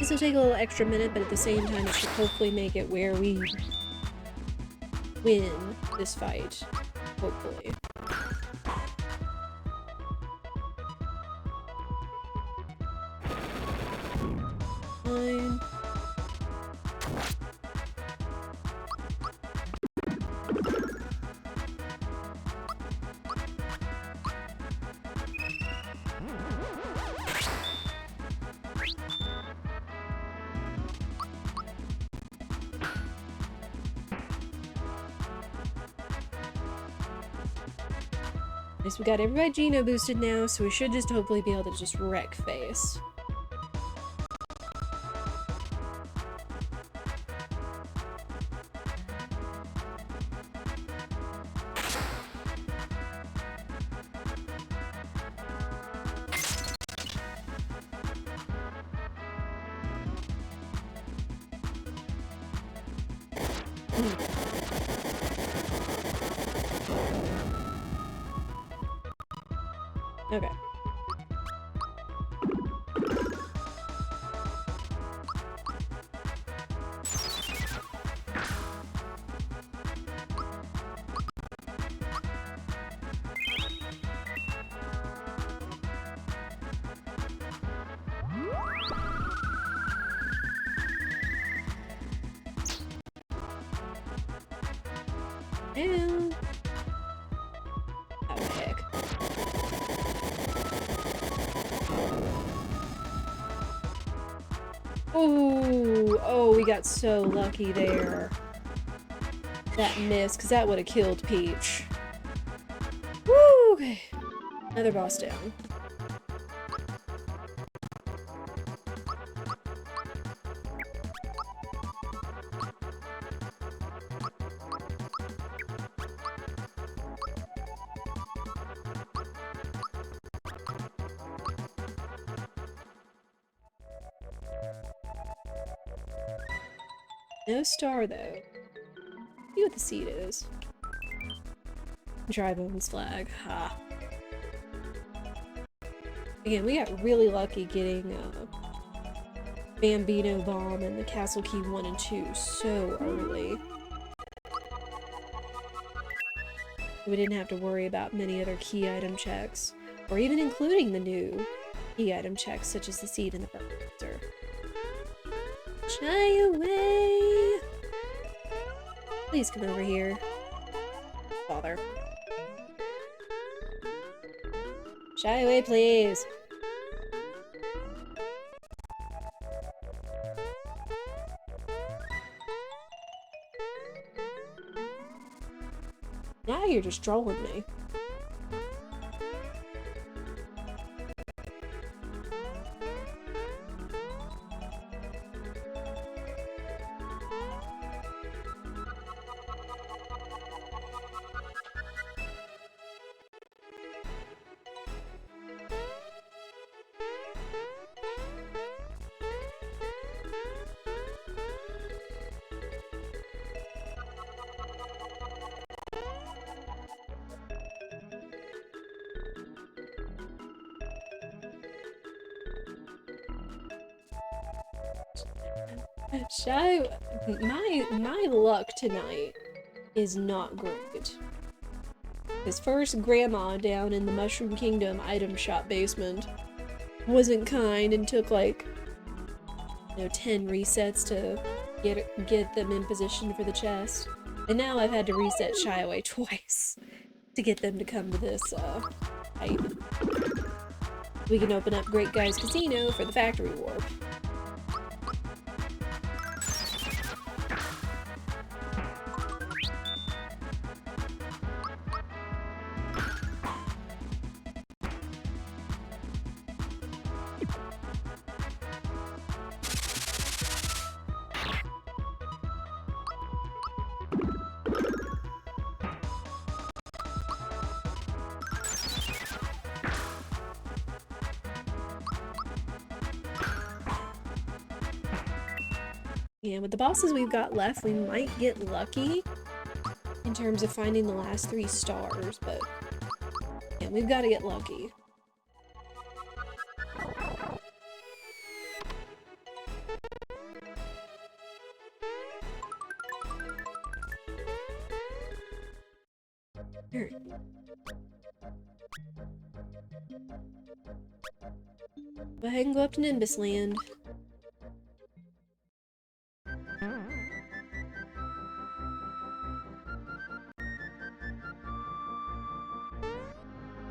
This will take a little extra minute, but at the same time, it should hopefully make it where we win this fight. Hopefully. Fine. Nice, we got everybody Geno boosted now, so we should just hopefully be able to just wreck face. Okay. And... oh, heck. Oh, oh, we got so lucky there. That miss, because that would have killed Peach. Woo! Okay. Another boss down. No star, though. See what the seed is. Dry Bones flag. Ha. Again, we got really lucky getting Bambino Bomb and the Castle Key 1 and 2 so early. We didn't have to worry about many other key item checks, or even including the new key item checks such as the seed and the fertilizer. Shy away! Please come over here. Bother. Shy away, please! Now you're just trolling me. My luck tonight is not great. Because first, Grandma down in the Mushroom Kingdom item shop basement wasn't kind and took like, 10 resets to get them in position for the chest. And now I've had to reset Shy Away twice to get them to come to this fight. We can open up Great Guy's Casino for the factory warp. Yeah, with the bosses we've got left, we might get lucky in terms of finding the last 3 stars, but yeah, we've got to get lucky. Here. Go ahead and go up to Nimbus Land.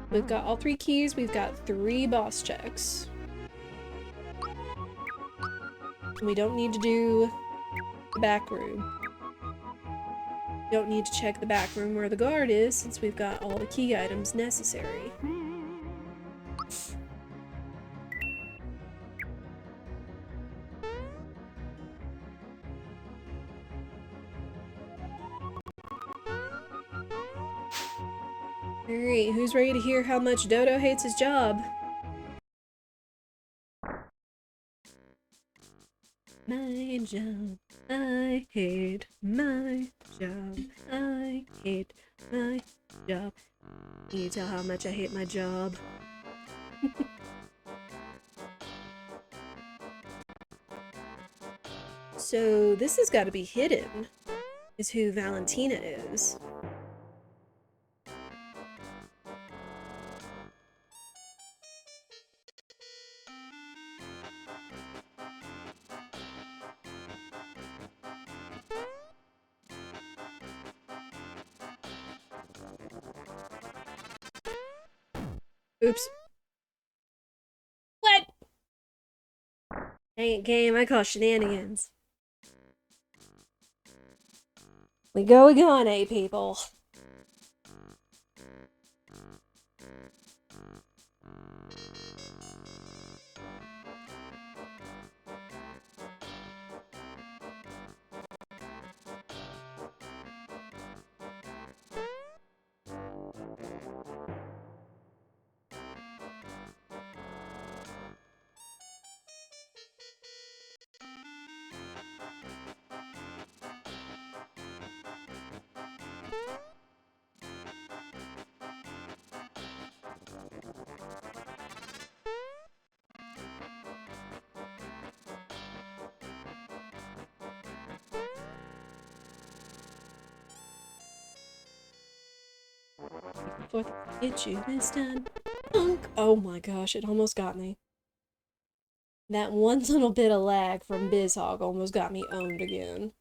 We've got all 3 keys. We've got 3 boss checks. And we don't need to do the back room. We don't need to check the back room where the guard is since we've got all the key items necessary. Alright, who's ready to hear how much Dodo hates his job? My job, I hate my job, I hate my job. Can you tell how much I hate my job? So this has got to be hidden, is who Valentina is. Oops. What? Dang it, game, I call shenanigans. We go again, eh, people? Before they get you this time. Oh my gosh, it almost got me. That one little bit of lag from BizHog almost got me owned again.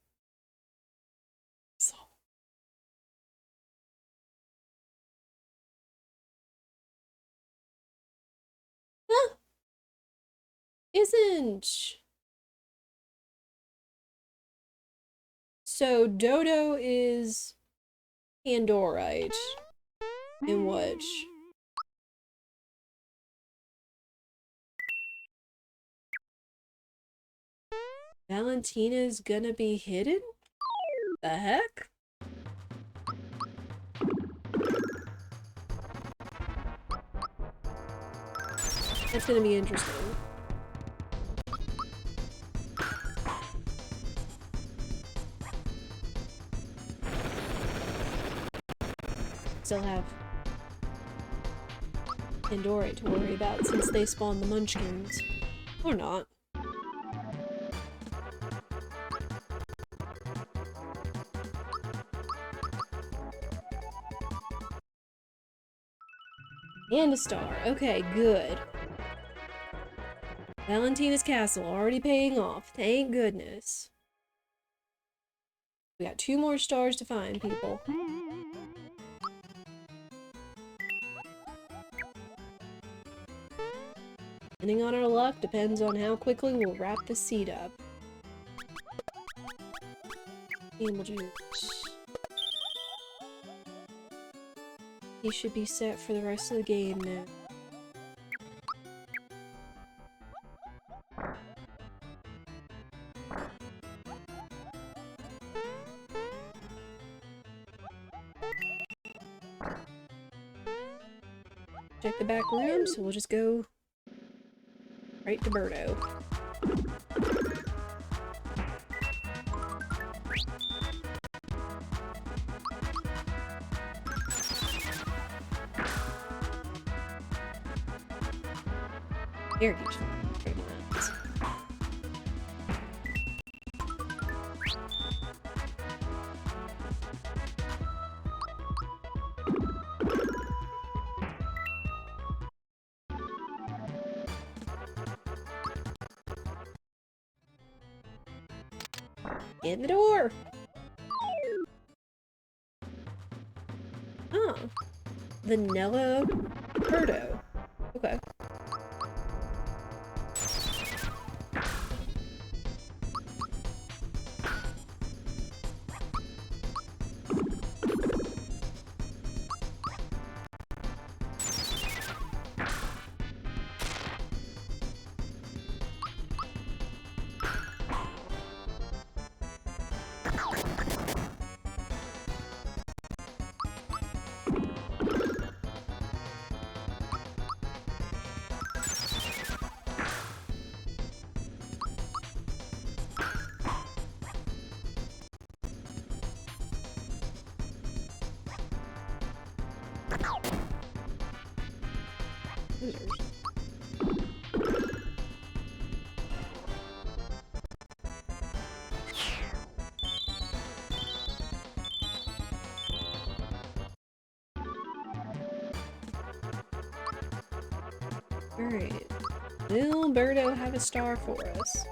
So. Huh? Isn't... So Dodo is Andorite. In which? Valentina's gonna be hidden? The heck? That's gonna be interesting. Still have Andorite to worry about since they spawn the Munchkins. Or not. And a star. Okay, good. Valentina's castle already paying off. Thank goodness. We got 2 more stars to find, people. Depending on our luck, depends on how quickly we'll wrap the seed up. Camel juice. He should be set for the rest of the game now. Check the back room, so we'll just go right to Birdo. Here, he's pretty nice. In the door! Oh. Vanilla Birdo. Okay. Alright. Will Birdo have a star for us?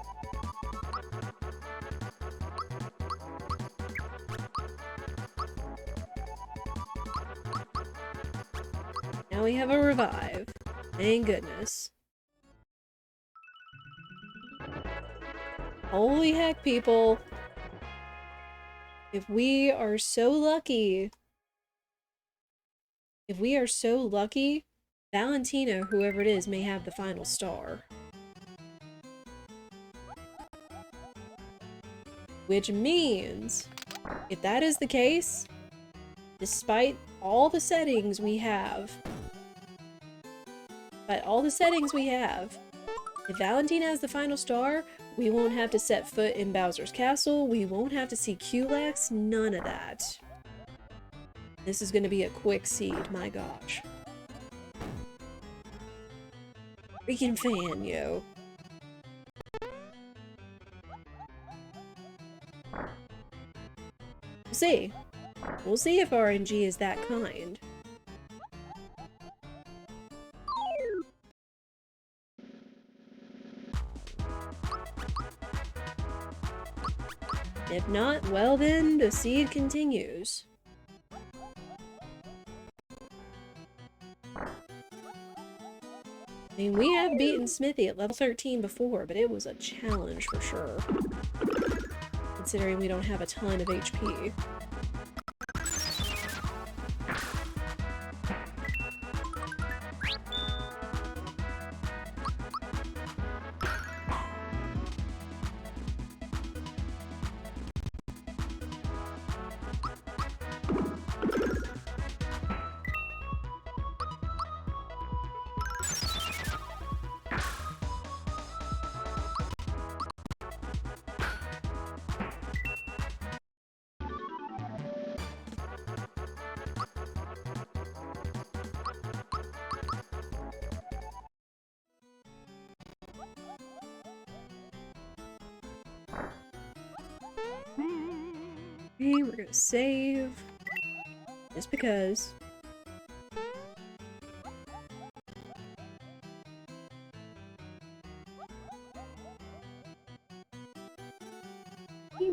Now we have a revive. Thank goodness. Holy heck, people. If we are so lucky, Valentina, whoever it is, may have the final star. Which means, if that is the case, despite all the settings we have, if Valentina has the final star, we won't have to set foot in Bowser's Castle, we won't have to see Culex, none of that. This is gonna be a quick seed, my gosh. Freaking fan, yo. We'll see. We'll see if RNG is that kind. If not, well then, the seed continues. I mean, we have beaten Smithy at level 13 before, but it was a challenge for sure. Considering we don't have a ton of HP. Okay, we're gonna save. Just because.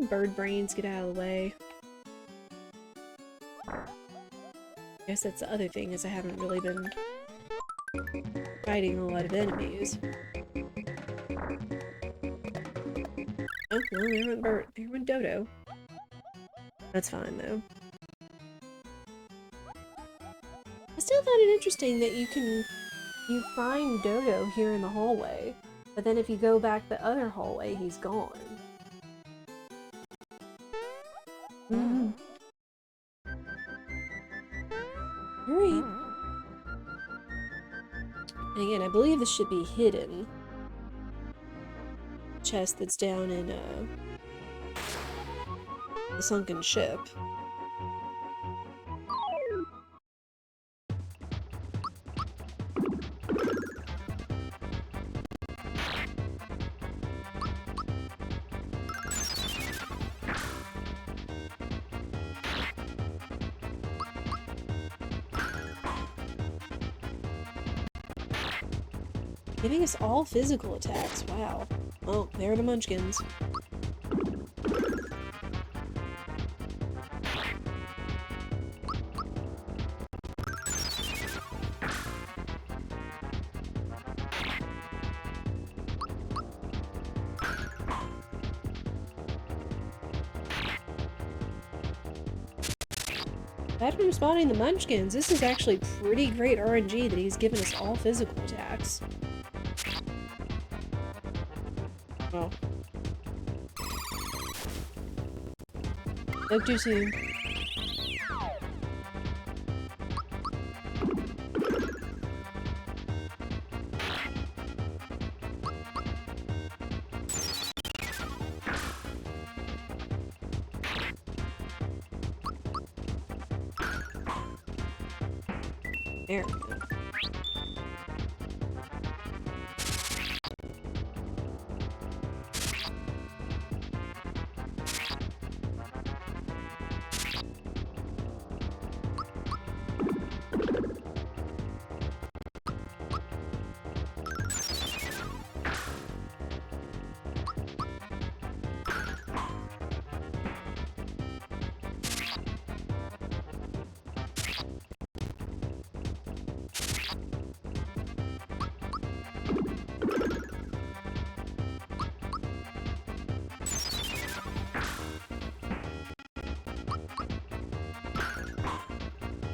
Bird brains, get out of the way. I guess that's the other thing, is I haven't really been fighting a lot of enemies. Oh, well, there went Bert. There went Dodo. That's fine, though. I still found it interesting that you find Dodo here in the hallway, but then if you go back the other hallway, he's gone. Mm. Alright. And again, I believe this should be hidden. Chest that's down in, the sunken ship. Giving us all physical attacks, wow. Oh, there are the munchkins. Aside from spawning the munchkins, this is actually pretty great RNG that he's given us all physical attacks. Oh. Spoke too soon. There we go.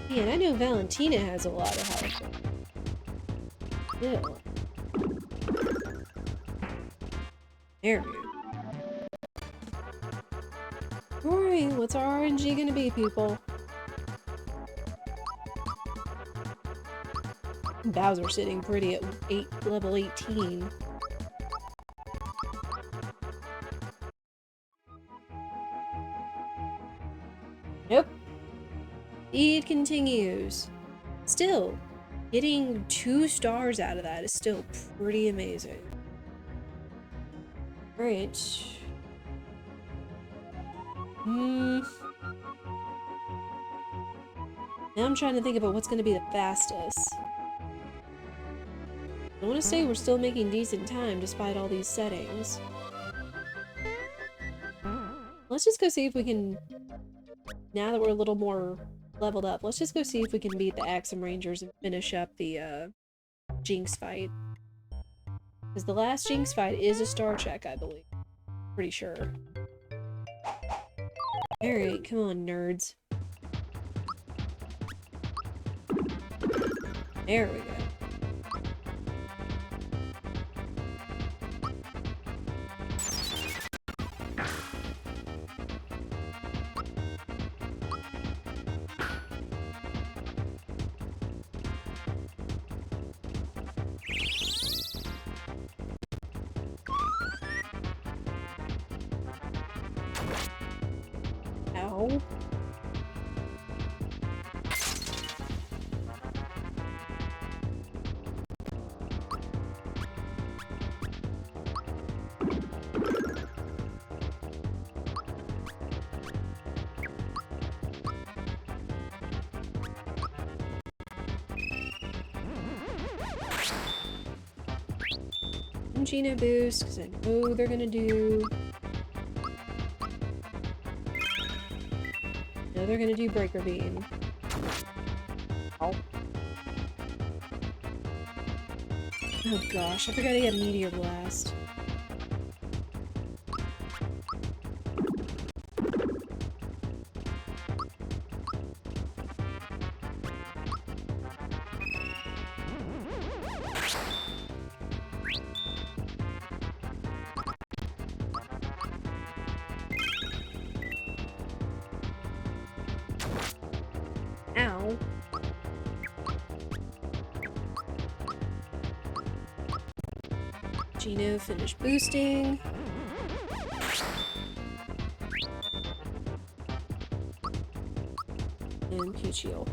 Yeah, and I know Valentina has a lot of health. Ew. There we go. Alright, what's our RNG gonna be, people? Bowser sitting pretty at level 18. Nope. It continues. Still, getting 2 stars out of that is still pretty amazing. Alright. Now I'm trying to think about what's going to be the fastest. I want to say we're still making decent time despite all these settings. Let's just go see if we can, now that we're a little more leveled up, let's just go see if we can beat the Axum Rangers and finish up the Jinx fight. Because the last Jinx fight is a star check, I believe. Pretty sure. Alright, come on, nerds. There we go. Ow. Gina boost, because I know they're gonna do. No, they're gonna do Breaker Beam. Oh. Oh gosh, I forgot he had Meteor Blast. Ow. Gino finished boosting. And Puccio.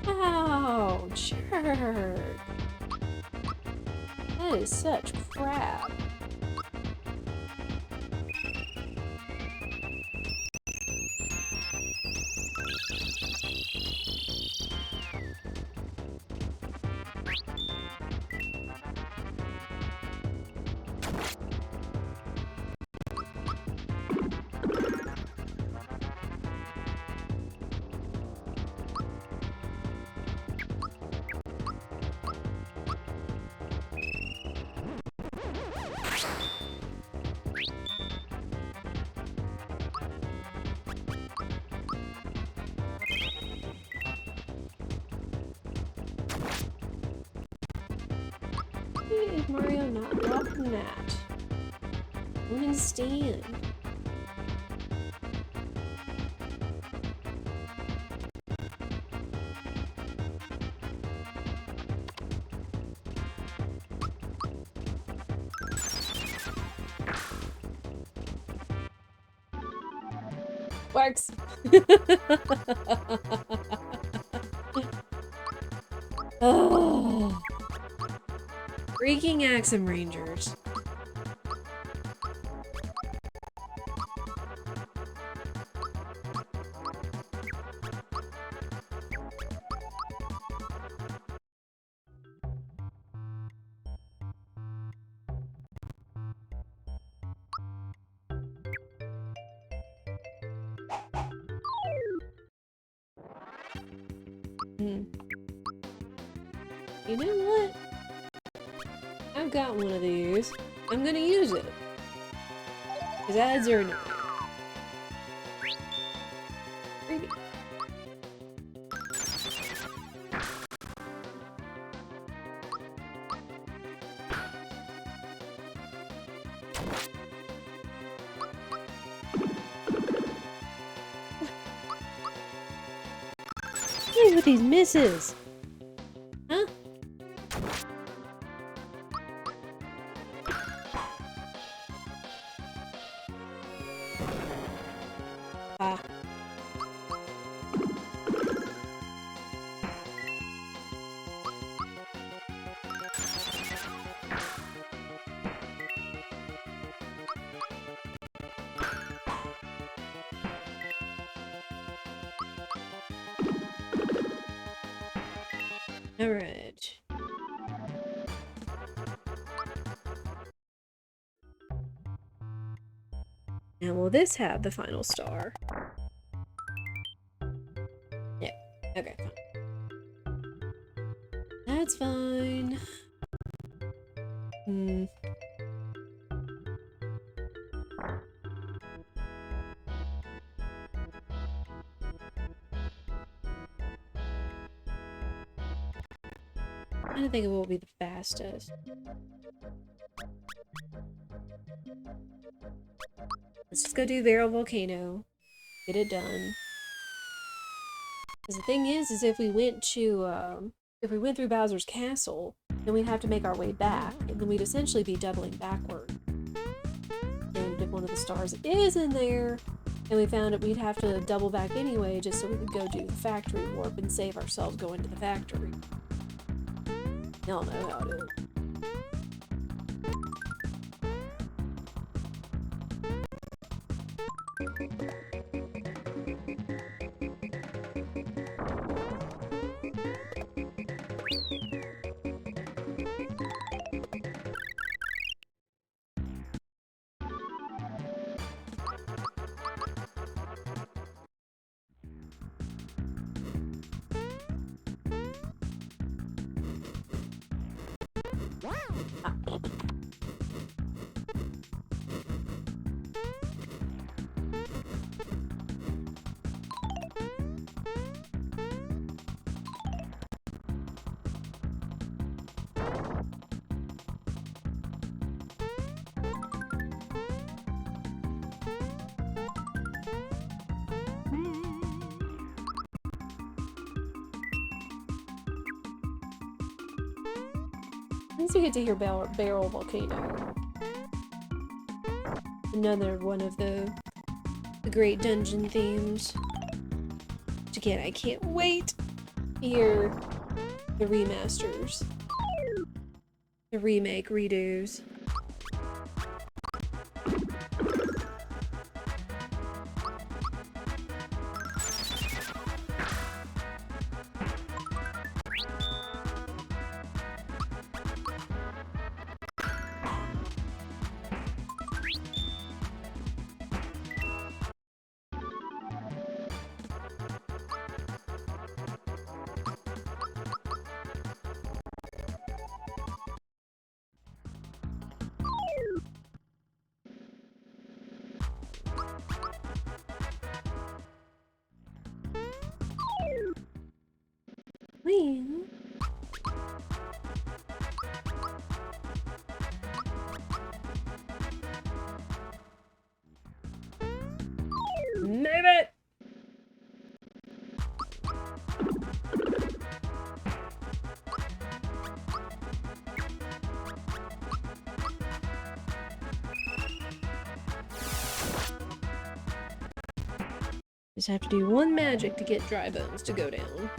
Ow, jerk. That is such crap. is Mario not blocking that? I don't understand. Works. Oh. Freaking Axum Rangers. You know what? I've got one of these. I'm gonna use it. Because ads are annoying. Creepy. What is with these misses? Huh? Ah. All right. Now, will this have the final star? Yeah. Okay, fine. That's fine. I'm trying to think of what will be the fastest. Let's just go do Barrel Volcano. Get it done. Because the thing is if we went through Bowser's Castle, then we'd have to make our way back, and then we'd essentially be doubling backward. And if one of the stars is in there, and we found that we'd have to double back anyway, just so we could go do the factory warp and save ourselves going to the factory. Y'all know how it is. At least we get to hear Barrel Volcano. Another one of the great dungeon themes. Which again, I can't wait to hear the remasters. The remake, redos. Just have to do one magic to get dry bones to go down.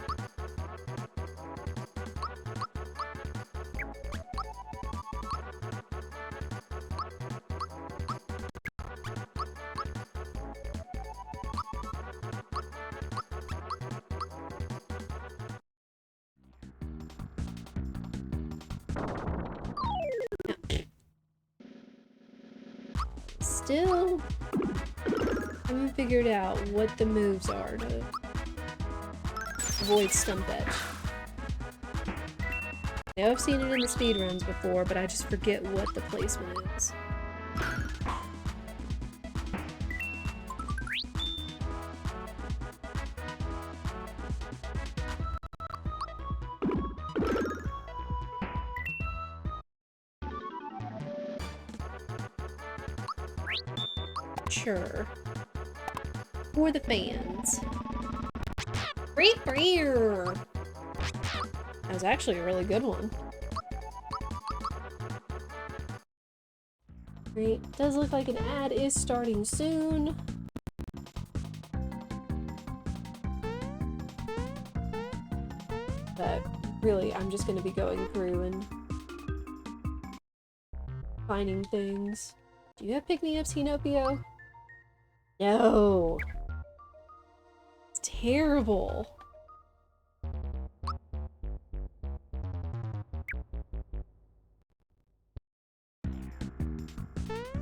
Still haven't figured out what the moves are to avoid stump edge. I know I've seen it in the speedruns before, but I just forget what the placement is. Sure. For the fans. That was actually a really good one. Great. Does look like an ad is starting soon. But really, I'm just going to be going through and finding things. Do you have pick-me-ups, Hinopio? No. It's terrible.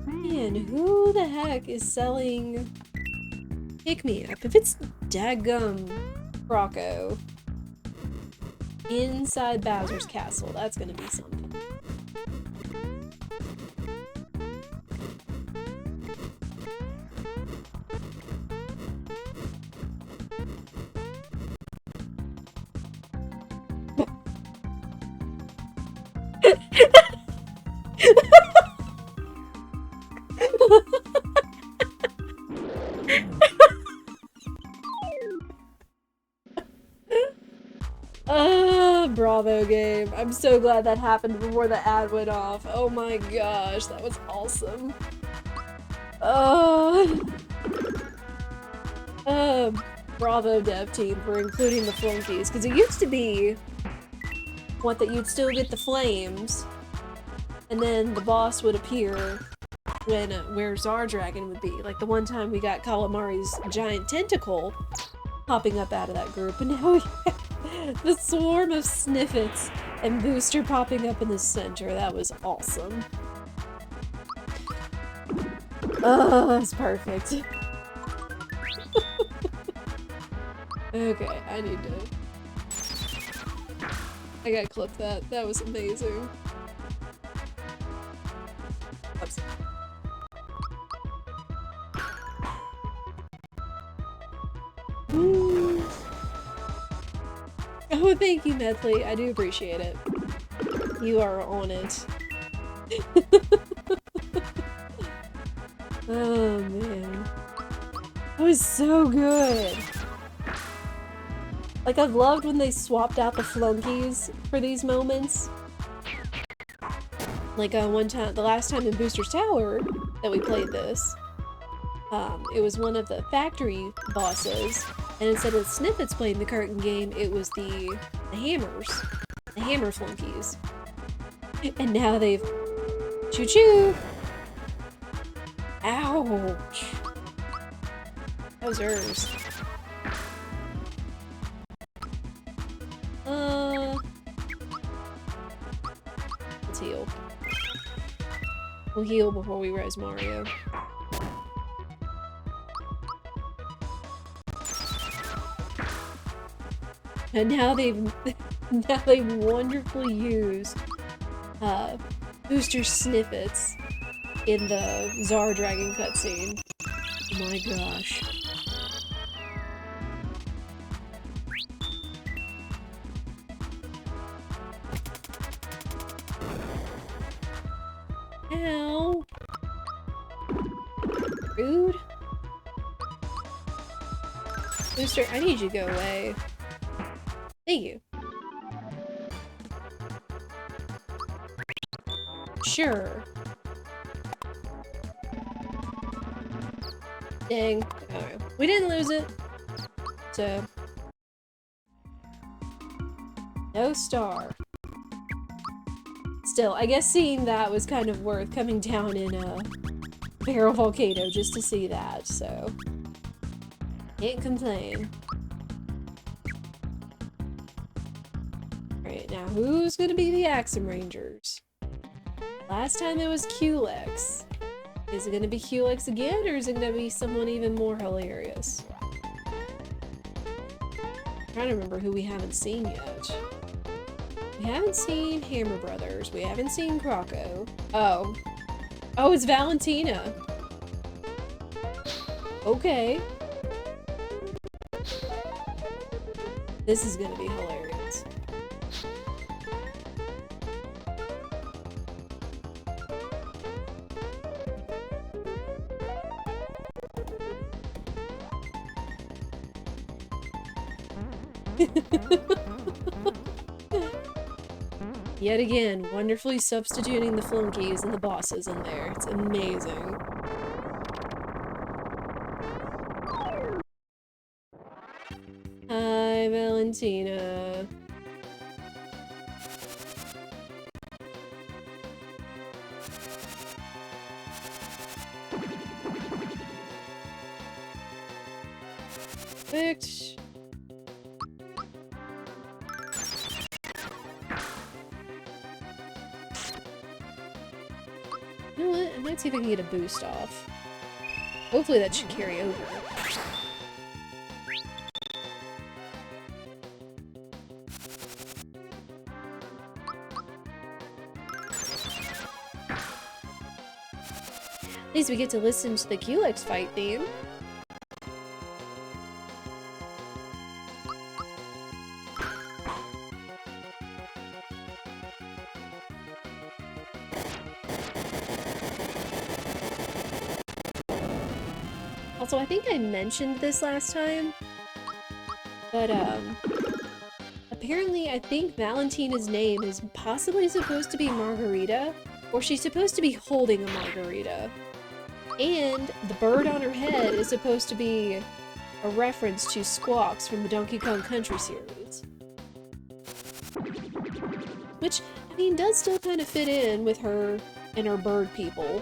Man, who the heck is selling pick-me-up? If it's daggum Rocco inside Bowser's castle, that's gonna be something. Bravo game. I'm so glad that happened before the ad went off. Oh my gosh, that was awesome. Bravo dev team for including the flunkies, because it used to be that you'd still get the flames, and then the boss would appear when where Zardragon would be. Like the one time we got Calamari's giant tentacle popping up out of that group, and now we have the swarm of Sniffets and Booster popping up in the center. That was awesome. It's perfect. Okay, I gotta clip that. That was amazing. Oops. Oh, thank you, Medley. I do appreciate it. You are on it. Oh, man. That was so good. Like, I've loved when they swapped out the flunkies for these moments. Like, one time, the last time in Booster's Tower that we played this, it was one of the factory bosses, and instead of Snippets playing the curtain game, it was the hammers. The hammer flunkies. And now they've... Choo-choo! Ouch! That was hers. Let's heal. We'll heal before we res Mario. And now they've wonderfully used Booster Snippets in the Zardragon cutscene. Oh my gosh. Ow. Rude. Booster, I need you to go away. Thank you. Sure. Dang. Alright. We didn't lose it. So, no star. Still, I guess seeing that was kind of worth coming down in a barrel volcano just to see that, so can't complain. Alright, now who's gonna be the Axum Rangers? Last time it was Culex. Is it gonna be Culex again, or is it gonna be someone even more hilarious? I'm trying to remember who we haven't seen yet. We haven't seen Hammer Brothers. We haven't seen Croco. Oh. Oh, it's Valentina. Okay. This is gonna be hilarious. Yet again, wonderfully substituting the flunkies and the bosses in there. It's amazing. Hi, Valentina. Perfect. You know what? I might see if I can get a boost off. Hopefully that should carry over. At least we get to listen to the Culex fight theme. Also, I think I mentioned this last time, but apparently I think Valentina's name is possibly supposed to be Margarita, or she's supposed to be holding a margarita. And the bird on her head is supposed to be a reference to Squawks from the Donkey Kong Country series. Which, I mean, does still kind of fit in with her and her bird people.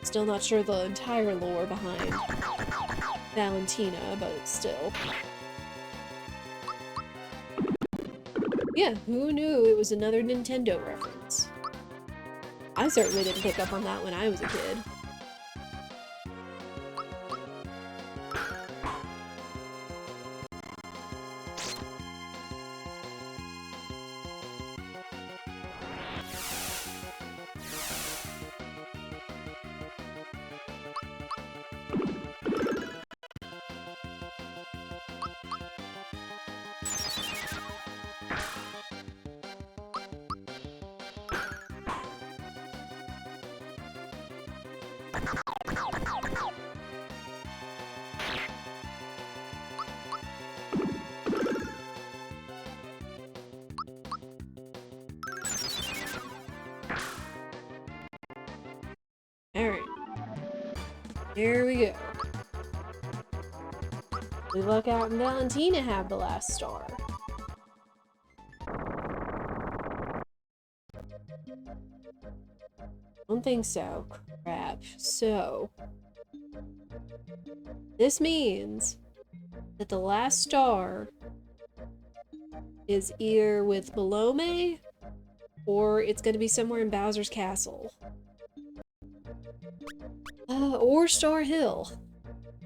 Still not sure the entire lore behind Valentina, but still. Yeah, who knew it was another Nintendo reference? I certainly didn't pick up on that when I was a kid. Alright. Here we go. We luck out and Valentina have the last star. Don't think so. Crap. So, this means that the last star is either with Malome or it's going to be somewhere in Bowser's Castle. Or Star Hill.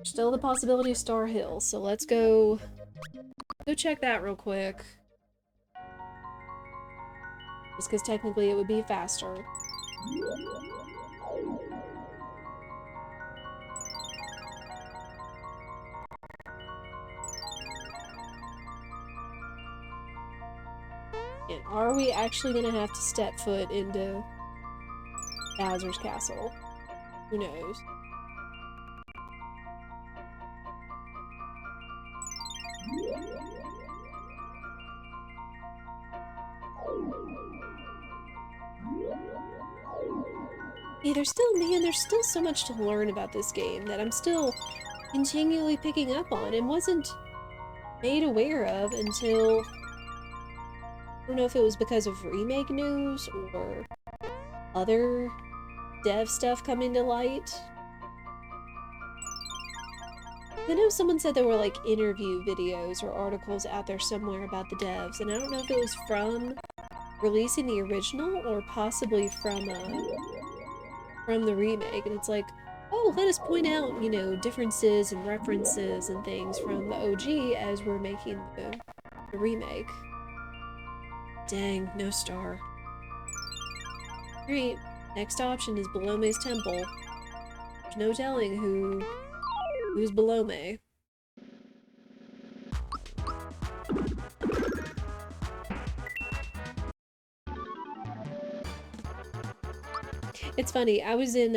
Still the possibility of Star Hill, so let's go check that real quick. Just because technically it would be faster. And are we actually gonna have to step foot into Bowser's Castle? Who knows? Yeah, there's still so much to learn about this game that I'm still continually picking up on and wasn't made aware of until, I don't know if it was because of remake news or other dev stuff coming to light. I know someone said there were like interview videos or articles out there somewhere about the devs, and I don't know if it was from releasing the original or possibly from the remake. And it's like, oh, let us point out, you know, differences and references and things from the OG as we're making the remake. Dang, no star. Alright, next option is Belome's Temple. There's no telling who's Belome. It's funny, I was in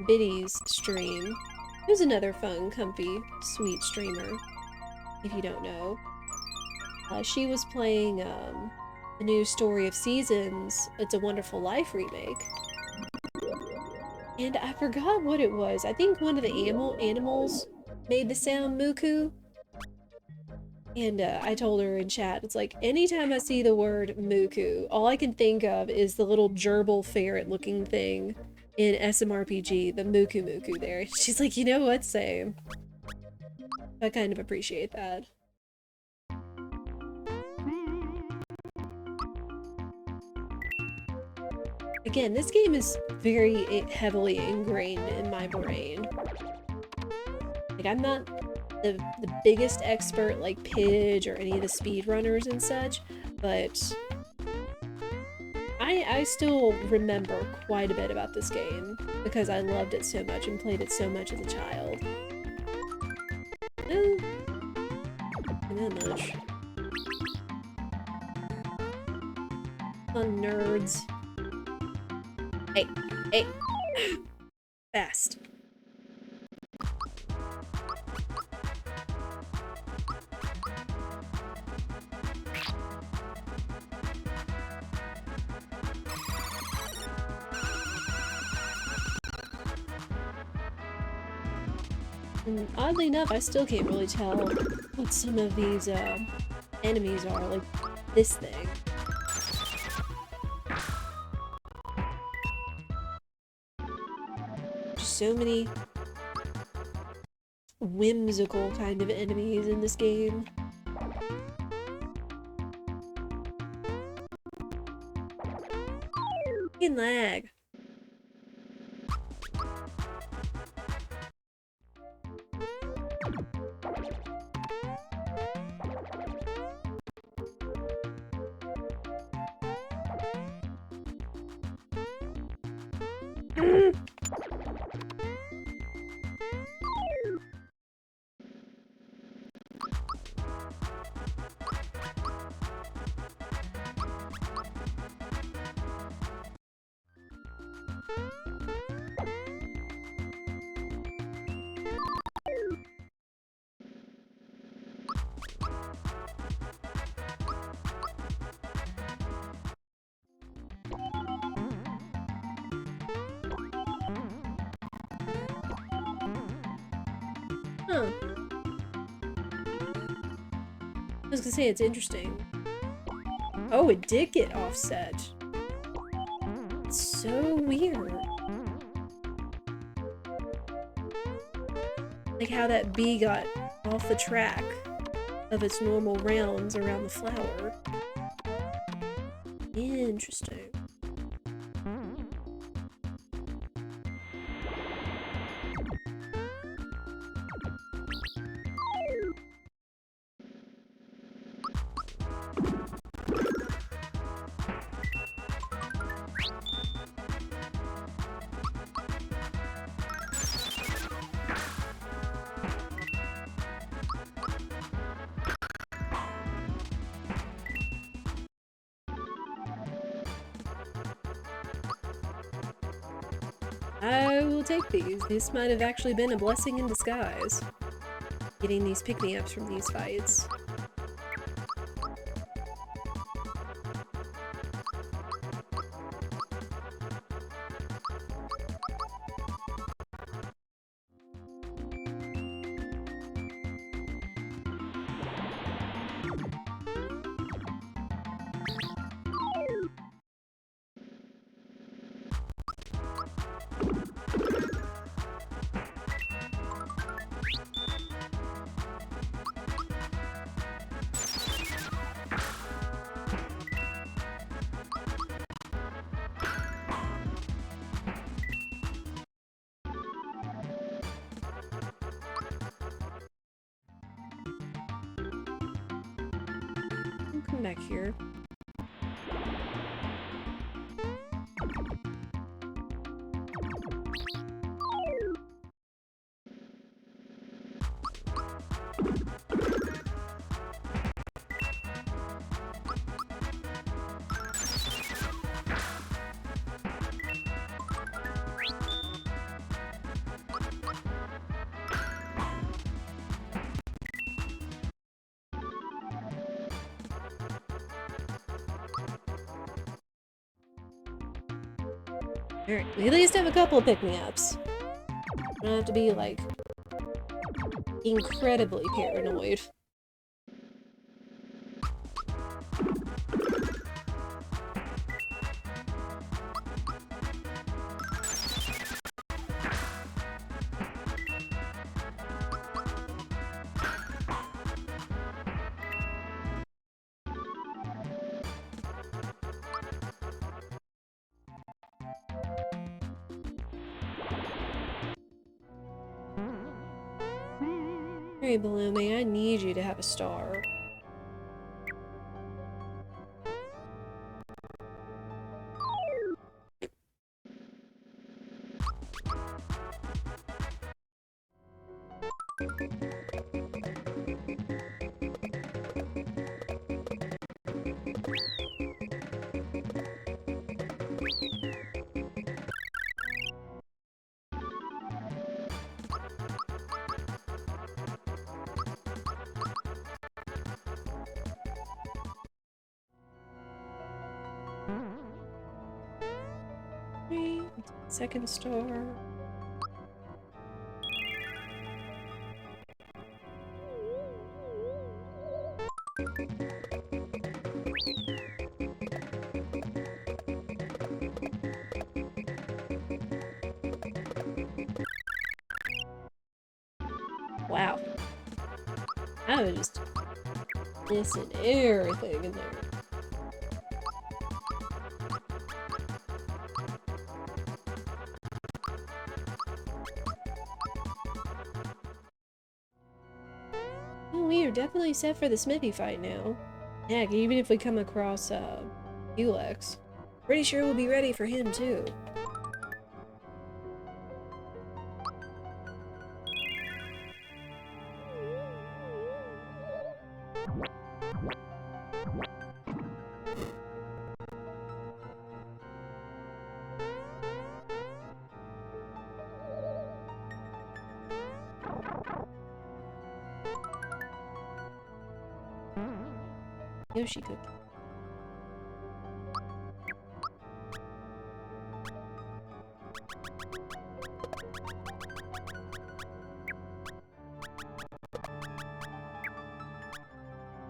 Biddy's stream. Who's another fun, comfy, sweet streamer, if you don't know. She was playing the new Story of Seasons, It's a Wonderful Life remake. And I forgot what it was. I think one of the animals made the sound Muku. And I told her in chat, it's like, anytime I see the word Muku, all I can think of is the little gerbil ferret looking thing in SMRPG, the Muku there. She's like, you know what, same. I kind of appreciate that. Again, this game is very heavily ingrained in my brain. Like, I'm not the biggest expert like Pidge or any of the speedrunners and such, but I still remember quite a bit about this game because I loved it so much and played it so much as a child. Not that much. Fun nerds. Hey! Fast. And oddly enough, I still can't really tell what some of these enemies are, like this thing. Just so many whimsical kind of enemies in this game. Fucking lag. Huh. I was gonna say, it's interesting. Oh, it did get offset. It's so weird. Like how that bee got off the track of its normal rounds around the flower. Interesting. I will take these. This might have actually been a blessing in disguise. Getting these pick-me-ups from these fights. back here. Alright, we at least have a couple of pick-me-ups. I don't have to be, like, incredibly paranoid. Alright, Balloon, I need you to have a star. Second star. Wow. I was just missing everything in there. We are definitely set for the Smithy fight now. Heck, even if we come across, Culex, pretty sure we'll be ready for him, too. Yoshi cookie.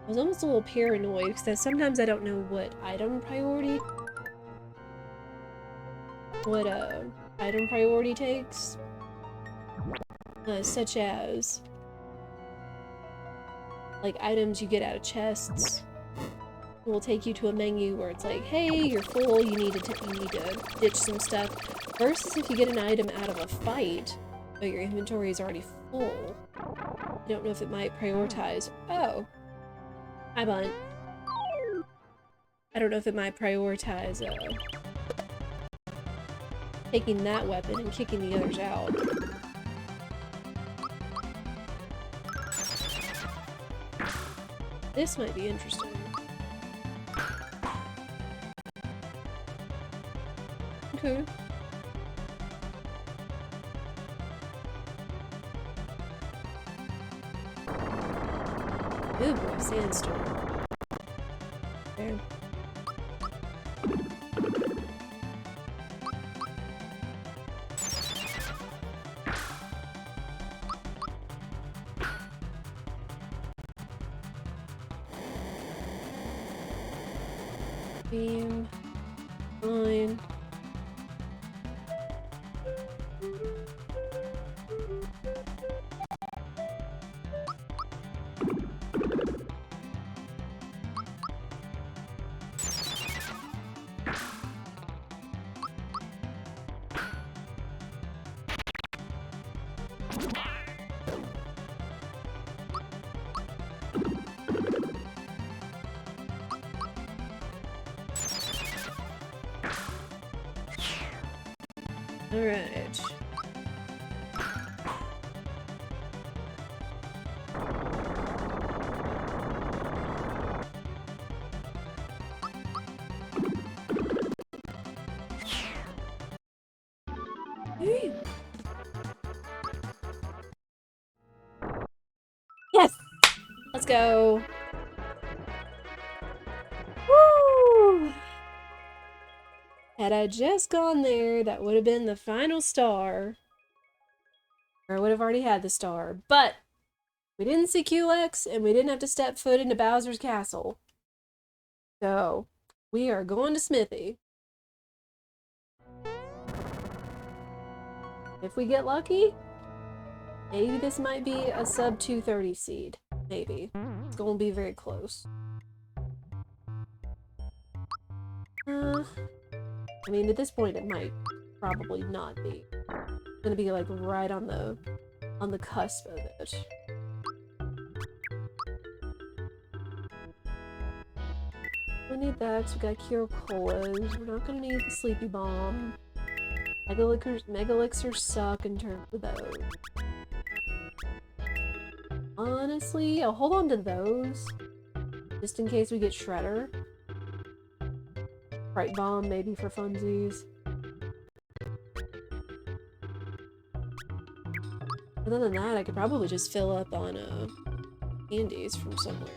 I was almost a little paranoid because sometimes I don't know what item priority takes. Such as like items you get out of chests will take you to a menu where it's like, hey, you're full, you need to ditch some stuff. Versus if you get an item out of a fight, but your inventory is already full. I don't know if it might prioritize. Oh. Hi, Bunt. I don't know if it might prioritize, taking that weapon and kicking the others out. This might be interesting. Okay. Good boy, sandstorm. There. Beam. Fine. Alright. Yes! Let's go. Woo! Had I just gone there, that would have been the final star. Or I would have already had the star. But we didn't see Culex, and we didn't have to step foot into Bowser's castle. So, we are going to Smithy. If we get lucky, maybe this might be a sub 230 seed. Maybe. It's going to be very close. I mean, at this point, it might probably not be. It's gonna be like right on the cusp of it. We need that because we got Cure Colas. We're not gonna need the Sleepy Bomb. Mega Elixirs suck in terms of those. Honestly, I'll hold on to those. Just in case we get Shredder. Fright Bomb, maybe for funsies. Other than that, I could probably just fill up on candies from somewhere.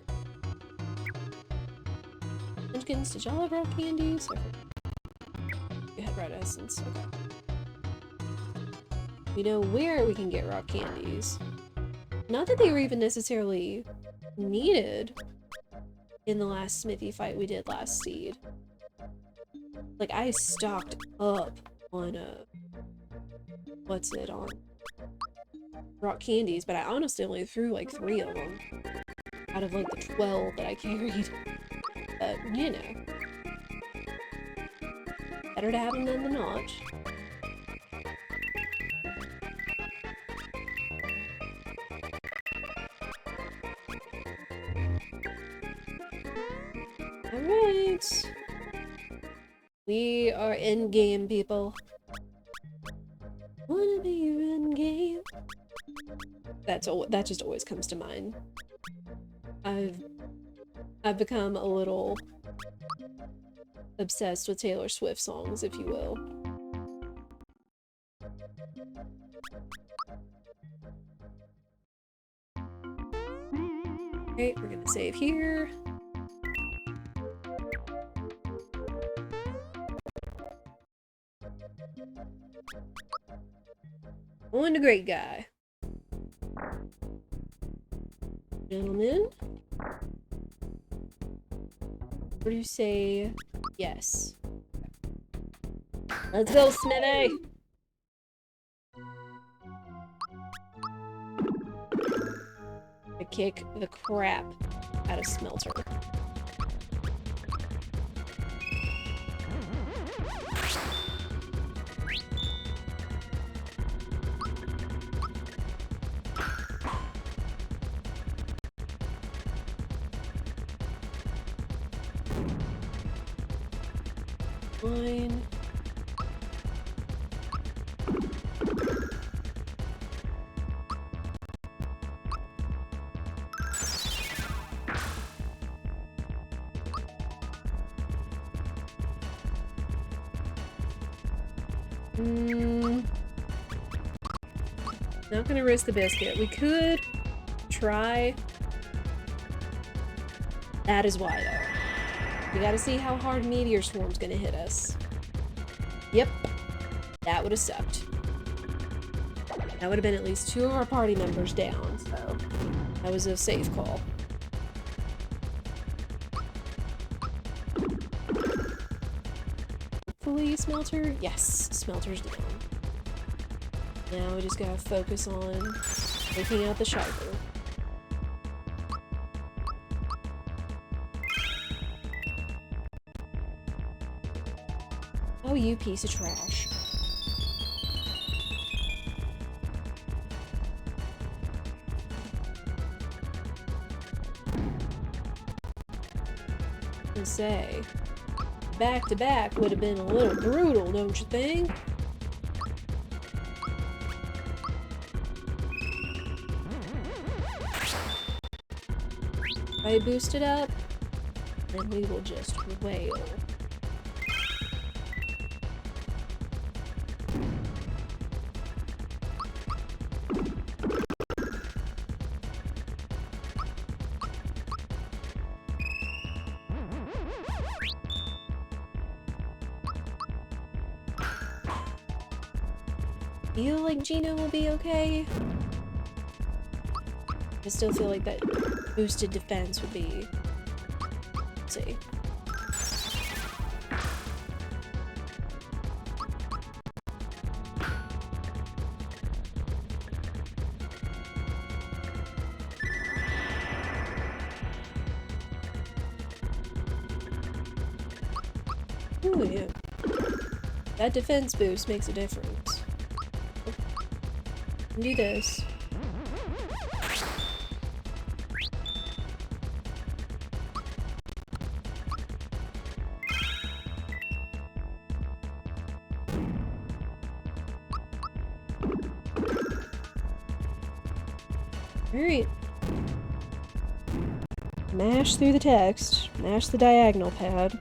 Munchkins, did y'all have rock candies? You had red essence, okay. We know where we can get rock candies. Not that they were even necessarily needed in the last Smithy fight we did last seed. Like, I stocked up on, on rock candies, but I honestly only threw, like, 3 of them out of, like, the 12 that I carried. But, you know. Better to have them than not. Alright. We are in game, people. Wanna be in game. That just always comes to mind. I've become a little obsessed with Taylor Swift songs, if you will. Okay, we're gonna save here. On to Great Guy. Gentlemen. Or do you say yes? Let's go, Smithy! I kick the crap out of Smelter. Fine. Not gonna risk the biscuit. We could try. That is why, though. We gotta see how hard Meteor Swarm's gonna hit us. Yep. That would have sucked. That would have been at least 2 of our party members down, so that was a safe call. Hopefully, Smelter? Yes, Smelter's down. Now we just gotta focus on taking out the Sharper. Oh, you piece of trash. I say, back to back would have been a little brutal, don't you think? I boost it up, and we will just wail. Feel like Gino will be okay. I still feel like that boosted defense would be. Let's see. Ooh, yeah. That defense boost makes a difference. Do this. Alright. Mash through the text. Mash the diagonal pad.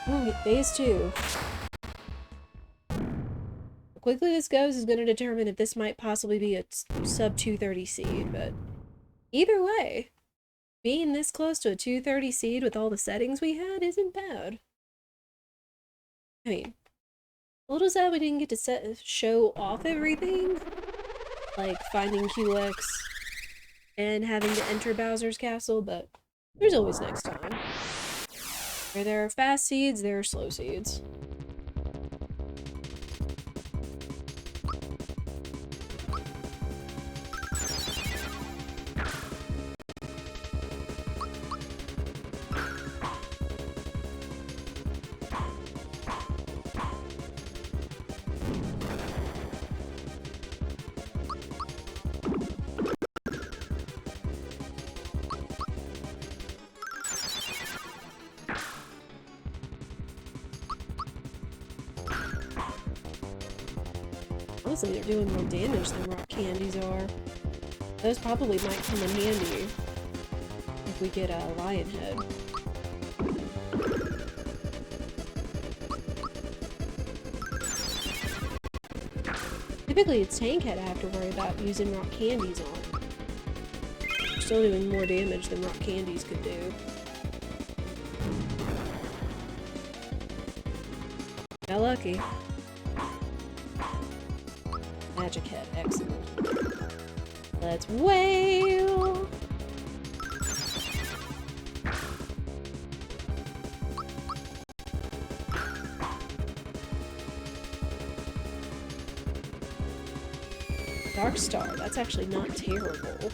Alright, phase 2. How quickly this goes is going to determine if this might possibly be a sub 230 seed, but either way, being this close to a 230 seed with all the settings we had isn't bad. I mean, a little sad we didn't get to show off everything, like finding Culex and having to enter Bowser's castle, but there's always next time. Where there are fast seeds, there are slow seeds. Honestly, they're doing more damage than rock candies are. Those probably might come in handy if we get a lion head. Typically, it's tank head I have to worry about using rock candies on. They're still doing more damage than rock candies could do. Got lucky. Magic head, excellent. Let's wail! Dark Star, that's actually not terrible.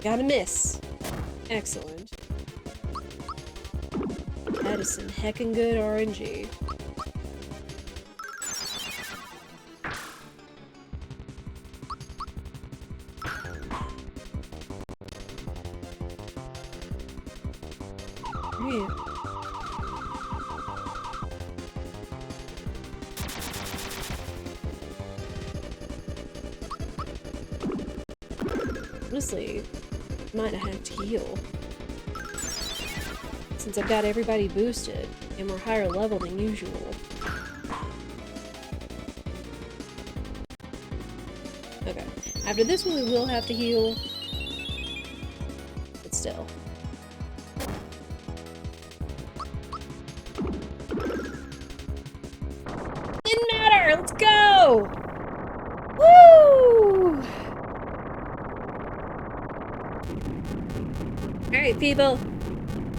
Gotta miss. Excellent. That is some heckin' good RNG. Honestly, might have to heal. Since I've got everybody boosted, and we're higher level than usual. Okay. After this one we will have to heal. But still. Didn't matter! Let's go! Woo! Alright, people.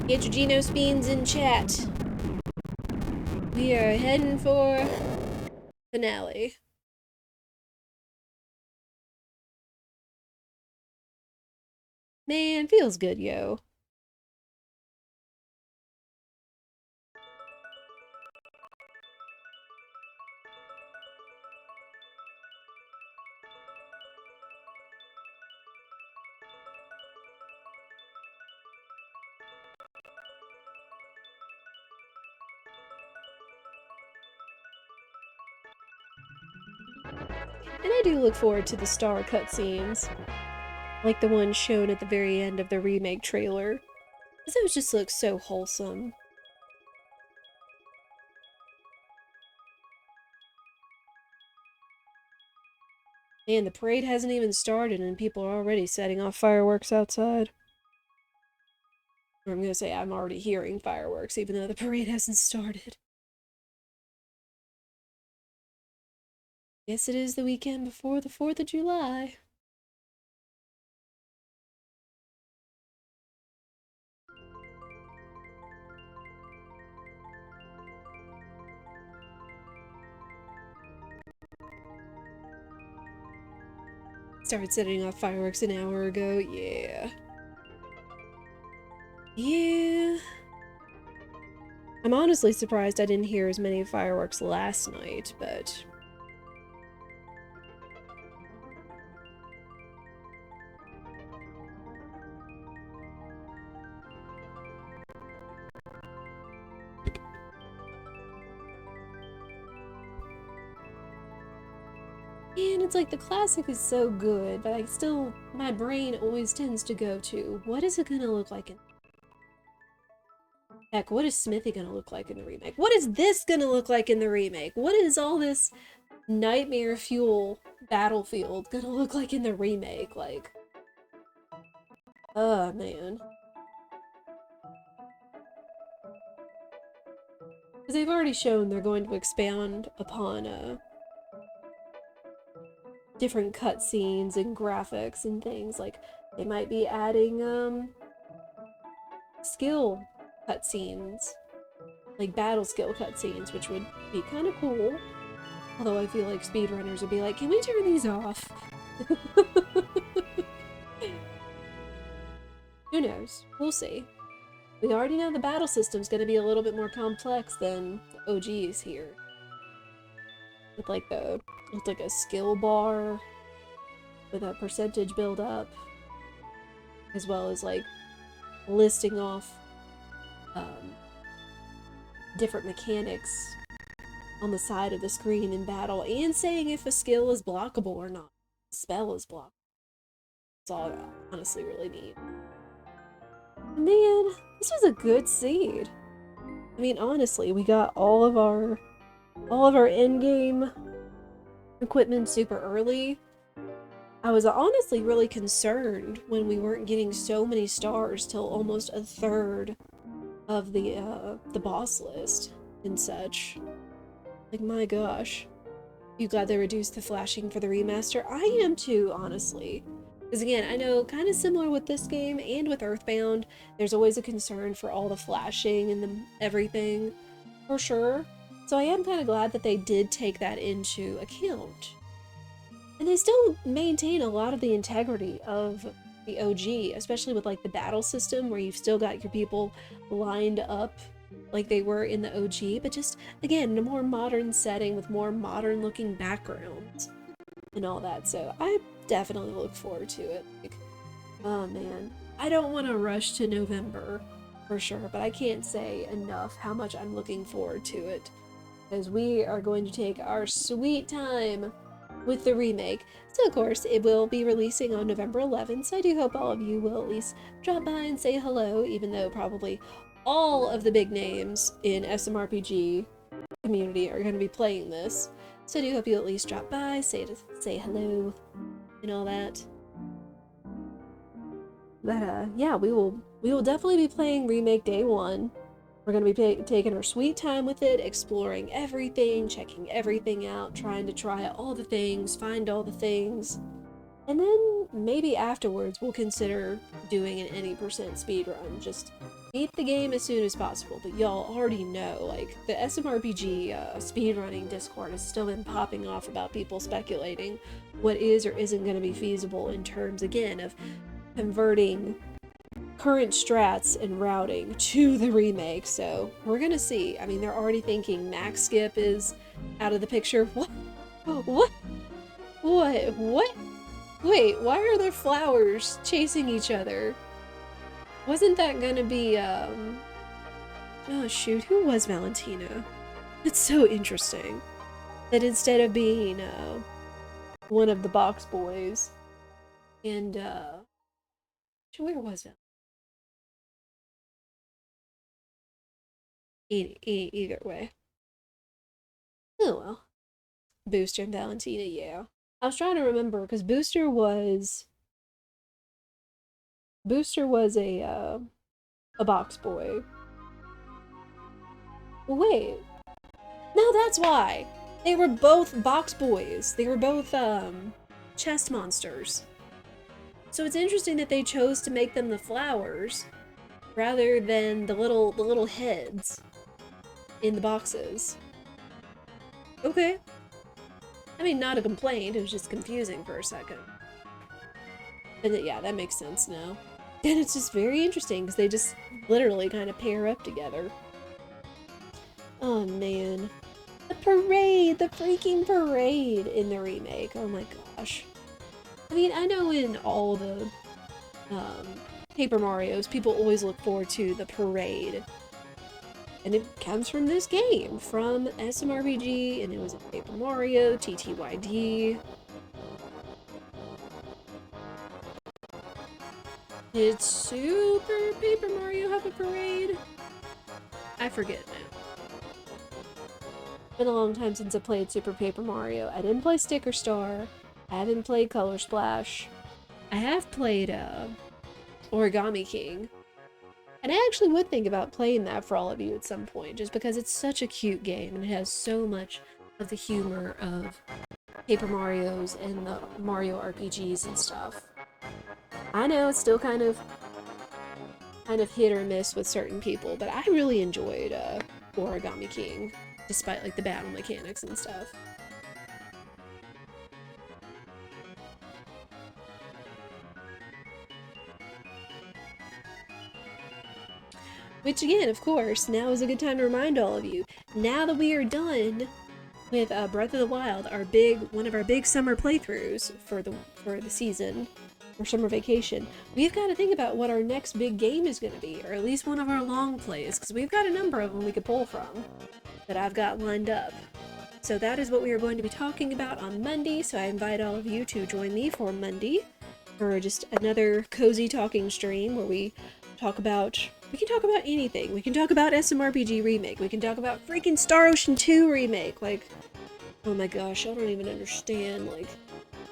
Get your Geno Speens in chat. We are heading for finale. Man, feels good, yo. And I do look forward to the star cutscenes, like the one shown at the very end of the remake trailer, because those just look so wholesome. Man, the parade hasn't even started and people are already setting off fireworks outside. Or I'm gonna say I'm already hearing fireworks even though the parade hasn't started. Guess it is the weekend before the 4th of July. Started setting off fireworks an hour ago, yeah. Yeah. I'm honestly surprised I didn't hear as many fireworks last night, but... And it's like the classic is so good, but I still, my brain always tends to go to, what is it gonna look like in... Heck, what is Smithy gonna look like in the remake? What is this gonna look like in the remake? What is all this nightmare fuel battlefield gonna look like in the remake? Like, oh man. Because they've already shown they're going to expand upon different cutscenes and graphics and things. Like, they might be adding skill cutscenes, like battle skill cutscenes, which would be kind of cool. Although I feel like speedrunners would be like, can we turn these off? Who knows? We'll see. We already know the battle system's gonna be a little bit more complex than the OGs here. With like a skill bar with a percentage build up, as well as like listing off different mechanics on the side of the screen in battle, and saying if a skill is blockable or not. A spell is blockable. It's all honestly really neat. Man, this was a good seed. I mean, honestly, we got all of our in-game equipment super early. I was honestly really concerned when we weren't getting so many stars till almost a third of the boss list and such. Like, my gosh. You glad they reduced the flashing for the remaster? I am too, honestly. Because again, I know kind of similar with this game and with Earthbound, there's always a concern for all the flashing and the everything, for sure. So I am kind of glad that they did take that into account. And they still maintain a lot of the integrity of the OG, especially with like the battle system where you've still got your people lined up like they were in the OG, but just, again, in a more modern setting with more modern looking backgrounds and all that. So I definitely look forward to it. Like, oh man, I don't want to rush to November for sure, but I can't say enough how much I'm looking forward to it, because we are going to take our sweet time with the remake. So of course it will be releasing on November 11th, so I do hope all of you will at least drop by and say hello, even though probably all of the big names in SMRPG community are going to be playing this. So I do hope you at least drop by, say hello, and all that. But yeah, we will definitely be playing Remake Day 1. We're going to be taking our sweet time with it, exploring everything, checking everything out, trying to try all the things, find all the things. And then maybe afterwards we'll consider doing an any percent speedrun. Just beat the game as soon as possible. But y'all already know, like, the SMRPG speedrunning Discord has still been popping off about people speculating what is or isn't going to be feasible in terms, again, of converting current strats and routing to the remake, so we're gonna see. I mean, they're already thinking max skip is out of the picture. What? What? What? Wait, why are there flowers chasing each other? Wasn't that gonna be, oh shoot, who was Valentina? It's so interesting that instead of being, one of the box boys, and, where was that? Either way. Oh well. Booster and Valentina, yeah. I was trying to remember, because Booster was a box boy. Wait. No, that's why! They were both box boys. They were both, chest monsters. So it's interesting that they chose to make them the flowers rather than the little heads in the boxes. Okay. I mean, not a complaint, it was just confusing for a second. But yeah, that makes sense now. And it's just very interesting because they just literally kind of pair up together. Oh man. The parade! The freaking parade in the remake. Oh my gosh. I mean, I know in all the Paper Marios, people always look forward to the parade. And it comes from this game, from SMRPG, and it was in Paper Mario, TTYD. Did Super Paper Mario have a parade? I forget now. It's been a long time since I played Super Paper Mario. I didn't play Sticker Star. I haven't played Color Splash. I have played Origami King. And I actually would think about playing that for all of you at some point, just because it's such a cute game and it has so much of the humor of Paper Marios and the Mario RPGs and stuff. I know it's still kind of hit or miss with certain people, but I really enjoyed Origami King, despite like the battle mechanics and stuff. Which again, of course, now is a good time to remind all of you, now that we are done with Breath of the Wild, one of our big summer playthroughs for the season, or summer vacation, we've got to think about what our next big game is going to be, or at least one of our long plays, because we've got a number of them we could pull from that I've got lined up. So that is what we are going to be talking about on Monday, so I invite all of you to join me for Monday, for just another cozy talking stream where we can talk about anything. We can talk about SMRPG Remake. We can talk about freaking Star Ocean 2 Remake. Like, oh my gosh, I don't even understand. Like,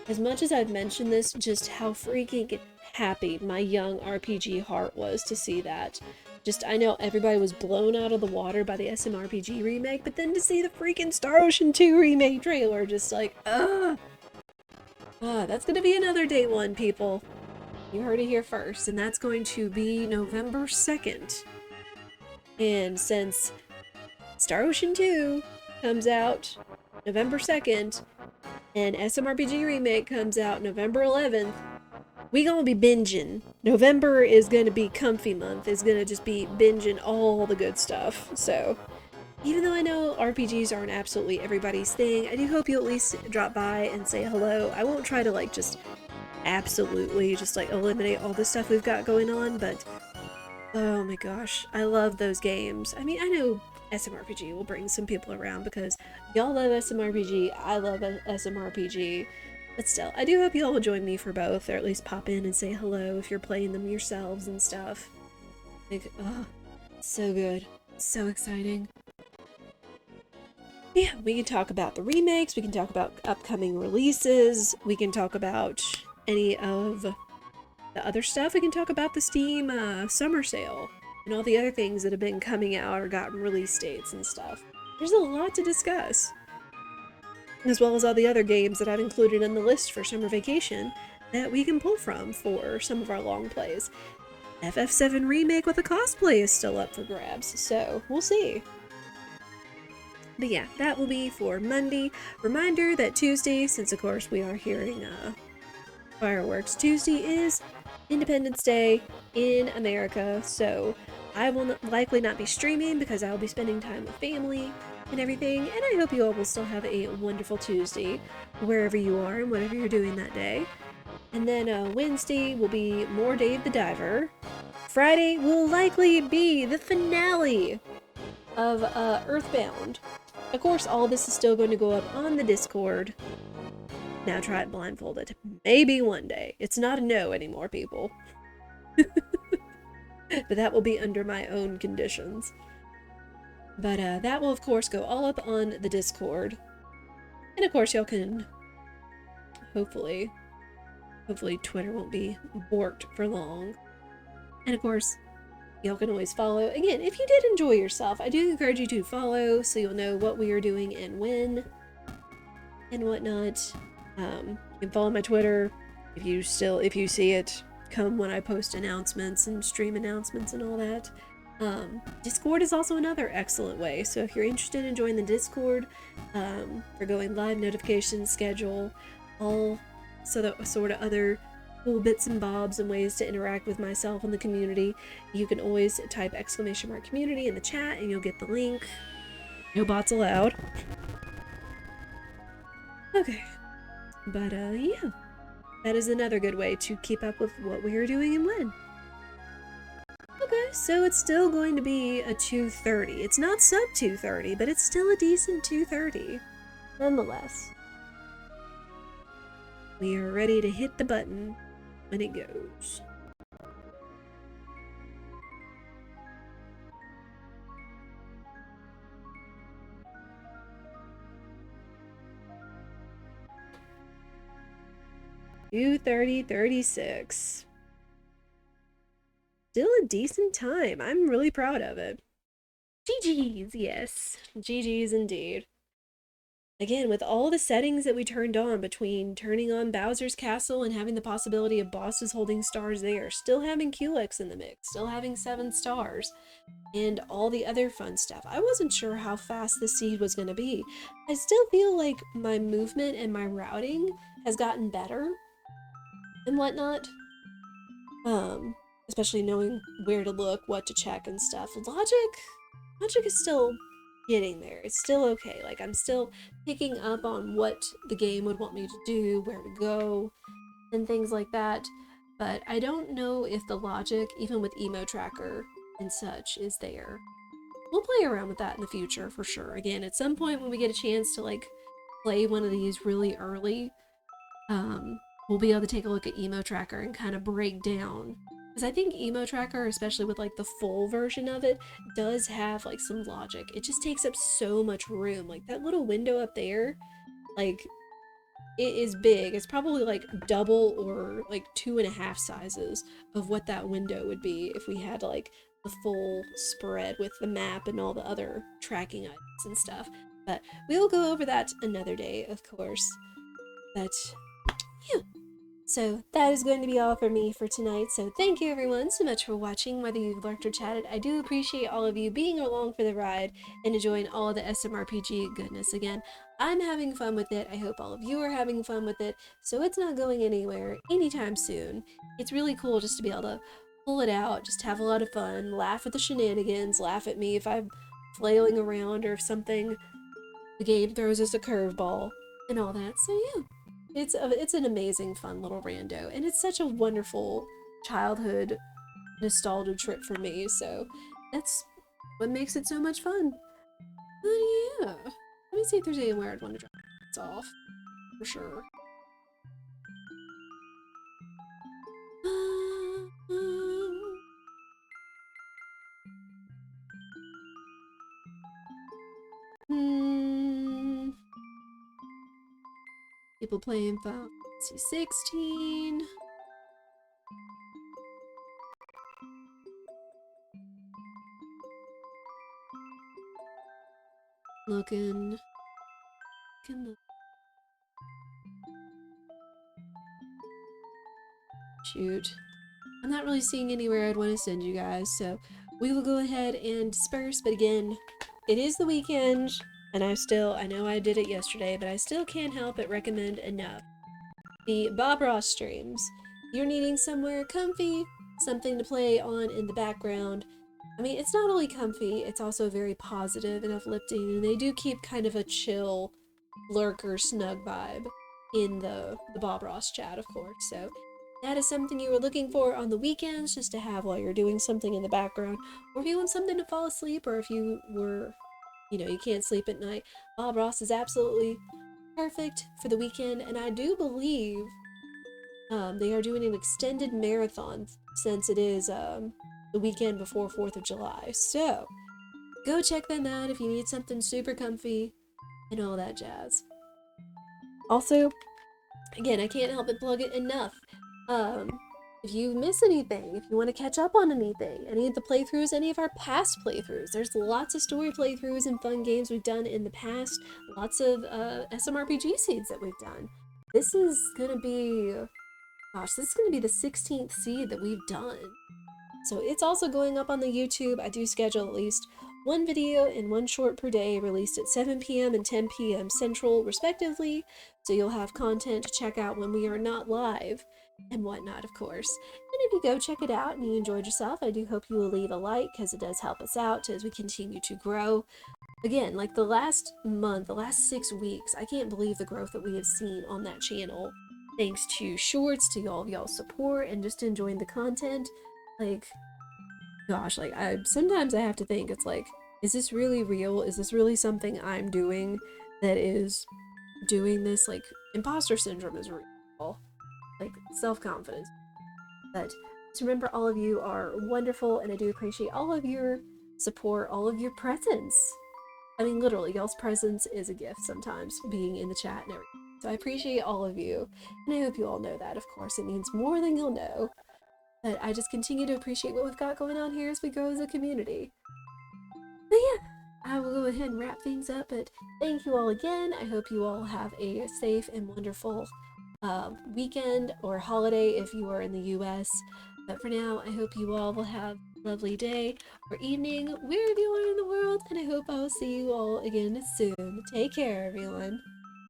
as much as I've mentioned this, just how freaking happy my young RPG heart was to see that. Just, I know everybody was blown out of the water by the SMRPG Remake, but then to see the freaking Star Ocean 2 Remake trailer, just like, that's gonna be another day one, people. You heard it here first, and that's going to be November 2nd. And since Star Ocean 2 comes out November 2nd, and SMRPG Remake comes out November 11th, we gonna be binging. November is gonna be comfy month, is gonna just be binging all the good stuff. So, even though I know RPGs aren't absolutely everybody's thing, I do hope you'll at least drop by and say hello. I won't try to like just absolutely just like eliminate all the stuff we've got going on, but oh my gosh, I love those games. I mean, I know SMRPG will bring some people around because y'all love SMRPG, I love SMRPG, but still, I do hope y'all will join me for both, or at least pop in and say hello if you're playing them yourselves and stuff. Like, oh, so good, so exciting. Yeah, we can talk about the remakes, we can talk about upcoming releases, we can talk about any of the other stuff. We can talk about the Steam summer sale and all the other things that have been coming out or gotten release dates and stuff. There's a lot to discuss, as well as all the other games that I've included in the list for summer vacation that we can pull from for some of our long plays. FF7 Remake with a cosplay is still up for grabs, so we'll see. But yeah, that will be for Monday. Reminder that Tuesday, since of course we are hearing fireworks, Tuesday is Independence Day in America, so I will likely not be streaming because I will be spending time with family and everything, and I hope you all will still have a wonderful Tuesday wherever you are and whatever you're doing that day. And then Wednesday will be more Dave the Diver. Friday will likely be the finale of Earthbound. Of course, all this is still going to go up on the Discord. Now try it blindfolded. Maybe one day. It's not a no anymore, people. But that will be under my own conditions. But that will, of course, go all up on the Discord. And of course, y'all can hopefully Twitter won't be borked for long. And of course, y'all can always follow. Again, if you did enjoy yourself, I do encourage you to follow so you'll know what we are doing and when and whatnot. You can follow my Twitter if you see it come when I post announcements and stream announcements and all that. Discord is also another excellent way. So if you're interested in joining the Discord, for going live, notifications, schedule, all sort of other cool bits and bobs and ways to interact with myself and the community, you can always type !community in the chat and you'll get the link. No bots allowed. Okay. But yeah, that is another good way to keep up with what we are doing and when. Okay, so it's still going to be a 2:30. It's not sub 2:30, but it's still a decent 2:30. Nonetheless, we are ready to hit the button when it goes. $2:30:36. Still a decent time. I'm really proud of it. GG's, yes. GG's indeed. Again, with all the settings that we turned on, between turning on Bowser's Castle and having the possibility of bosses holding stars there, still having Culex in the mix, still having 7 stars, and all the other fun stuff, I wasn't sure how fast the seed was going to be. I still feel like my movement and my routing has gotten better and whatnot. Especially knowing where to look, what to check and stuff. Logic is still getting there. It's still okay. Like, I'm still picking up on what the game would want me to do, where to go, and things like that. But I don't know if the logic, even with Emo Tracker and such, is there. We'll play around with that in the future for sure. Again, at some point when we get a chance to like play one of these really early, we'll be able to take a look at Emo Tracker and kind of break down. Because I think Emo Tracker, especially with like the full version of it, does have like some logic. It just takes up so much room. Like that little window up there, like it is big. It's probably like double or like 2.5 sizes of what that window would be if we had like the full spread with the map and all the other tracking items and stuff. But we'll go over that another day, of course. But yeah. So that is going to be all for me for tonight. So thank you everyone so much for watching, whether you've lurked or chatted. I do appreciate all of you being along for the ride and enjoying all of the SMRPG goodness. Again, I'm having fun with it. I hope all of you are having fun with it. So it's not going anywhere anytime soon. It's really cool just to be able to pull it out, just have a lot of fun, laugh at the shenanigans, laugh at me if I'm flailing around or if something, the game throws us a curveball and all that. So yeah. It's an amazing, fun little rando, and it's such a wonderful childhood nostalgia trip for me, so that's what makes it so much fun. But yeah, let me see if there's anywhere I'd want to drop it off, for sure. People playing Final Fantasy 16. Looking. Shoot. I'm not really seeing anywhere I'd want to send you guys, so we will go ahead and disperse. But again, it is the weekend, and I know I did it yesterday, but I still can't help but recommend enough the Bob Ross streams. you're needing somewhere comfy, something to play on in the background. I mean, it's not only comfy, it's also very positive and uplifting, and they do keep kind of a chill, lurker, snug vibe in the Bob Ross chat, of course. So that is something you were looking for on the weekends, just to have while you're doing something in the background, or if you want something to fall asleep, or if you were, you can't sleep at night. Bob Ross is absolutely perfect for the weekend, and I do believe they are doing an extended marathon since it is the weekend before 4th of July. So go check them out if you need something super comfy and all that jazz. Also, again, I can't help but plug it enough. Um, if you miss anything, if you want to catch up on anything, any of the playthroughs, any of our past playthroughs, there's lots of story playthroughs and fun games we've done in the past, lots of SMRPG seeds that we've done. This is gonna be, gosh, this is gonna be the 16th seed that we've done. So it's also going up on the YouTube. I do schedule at least one video and one short per day released at 7 p.m. and 10 p.m. Central, respectively. So you'll have content to check out when we are not live and whatnot, of course. And if you go check it out and you enjoyed yourself, I do hope you will leave a like because it does help us out as we continue to grow. Again, like the last month, the last 6 weeks, I can't believe the growth that we have seen on that channel. Thanks to shorts, to all of y'all's support, and just enjoying the content. Like, gosh, like sometimes I have to think, it's like, is this really real? Is this really something I'm doing that is doing this? Like, imposter syndrome is real, like self-confidence. But just remember, all of you are wonderful, and I do appreciate all of your support, all of your presence. I mean, literally, y'all's presence is a gift sometimes, being in the chat and everything. So I appreciate all of you, and I hope you all know that, of course. It means more than you'll know. But I just continue to appreciate what we've got going on here as we grow as a community. But yeah, I will go ahead and wrap things up, but thank you all again. I hope you all have a safe and wonderful weekend or holiday if you are in the US. But for now, I hope you all will have a lovely day or evening wherever you are in the world, and I hope I will see you all again soon. Take care, everyone.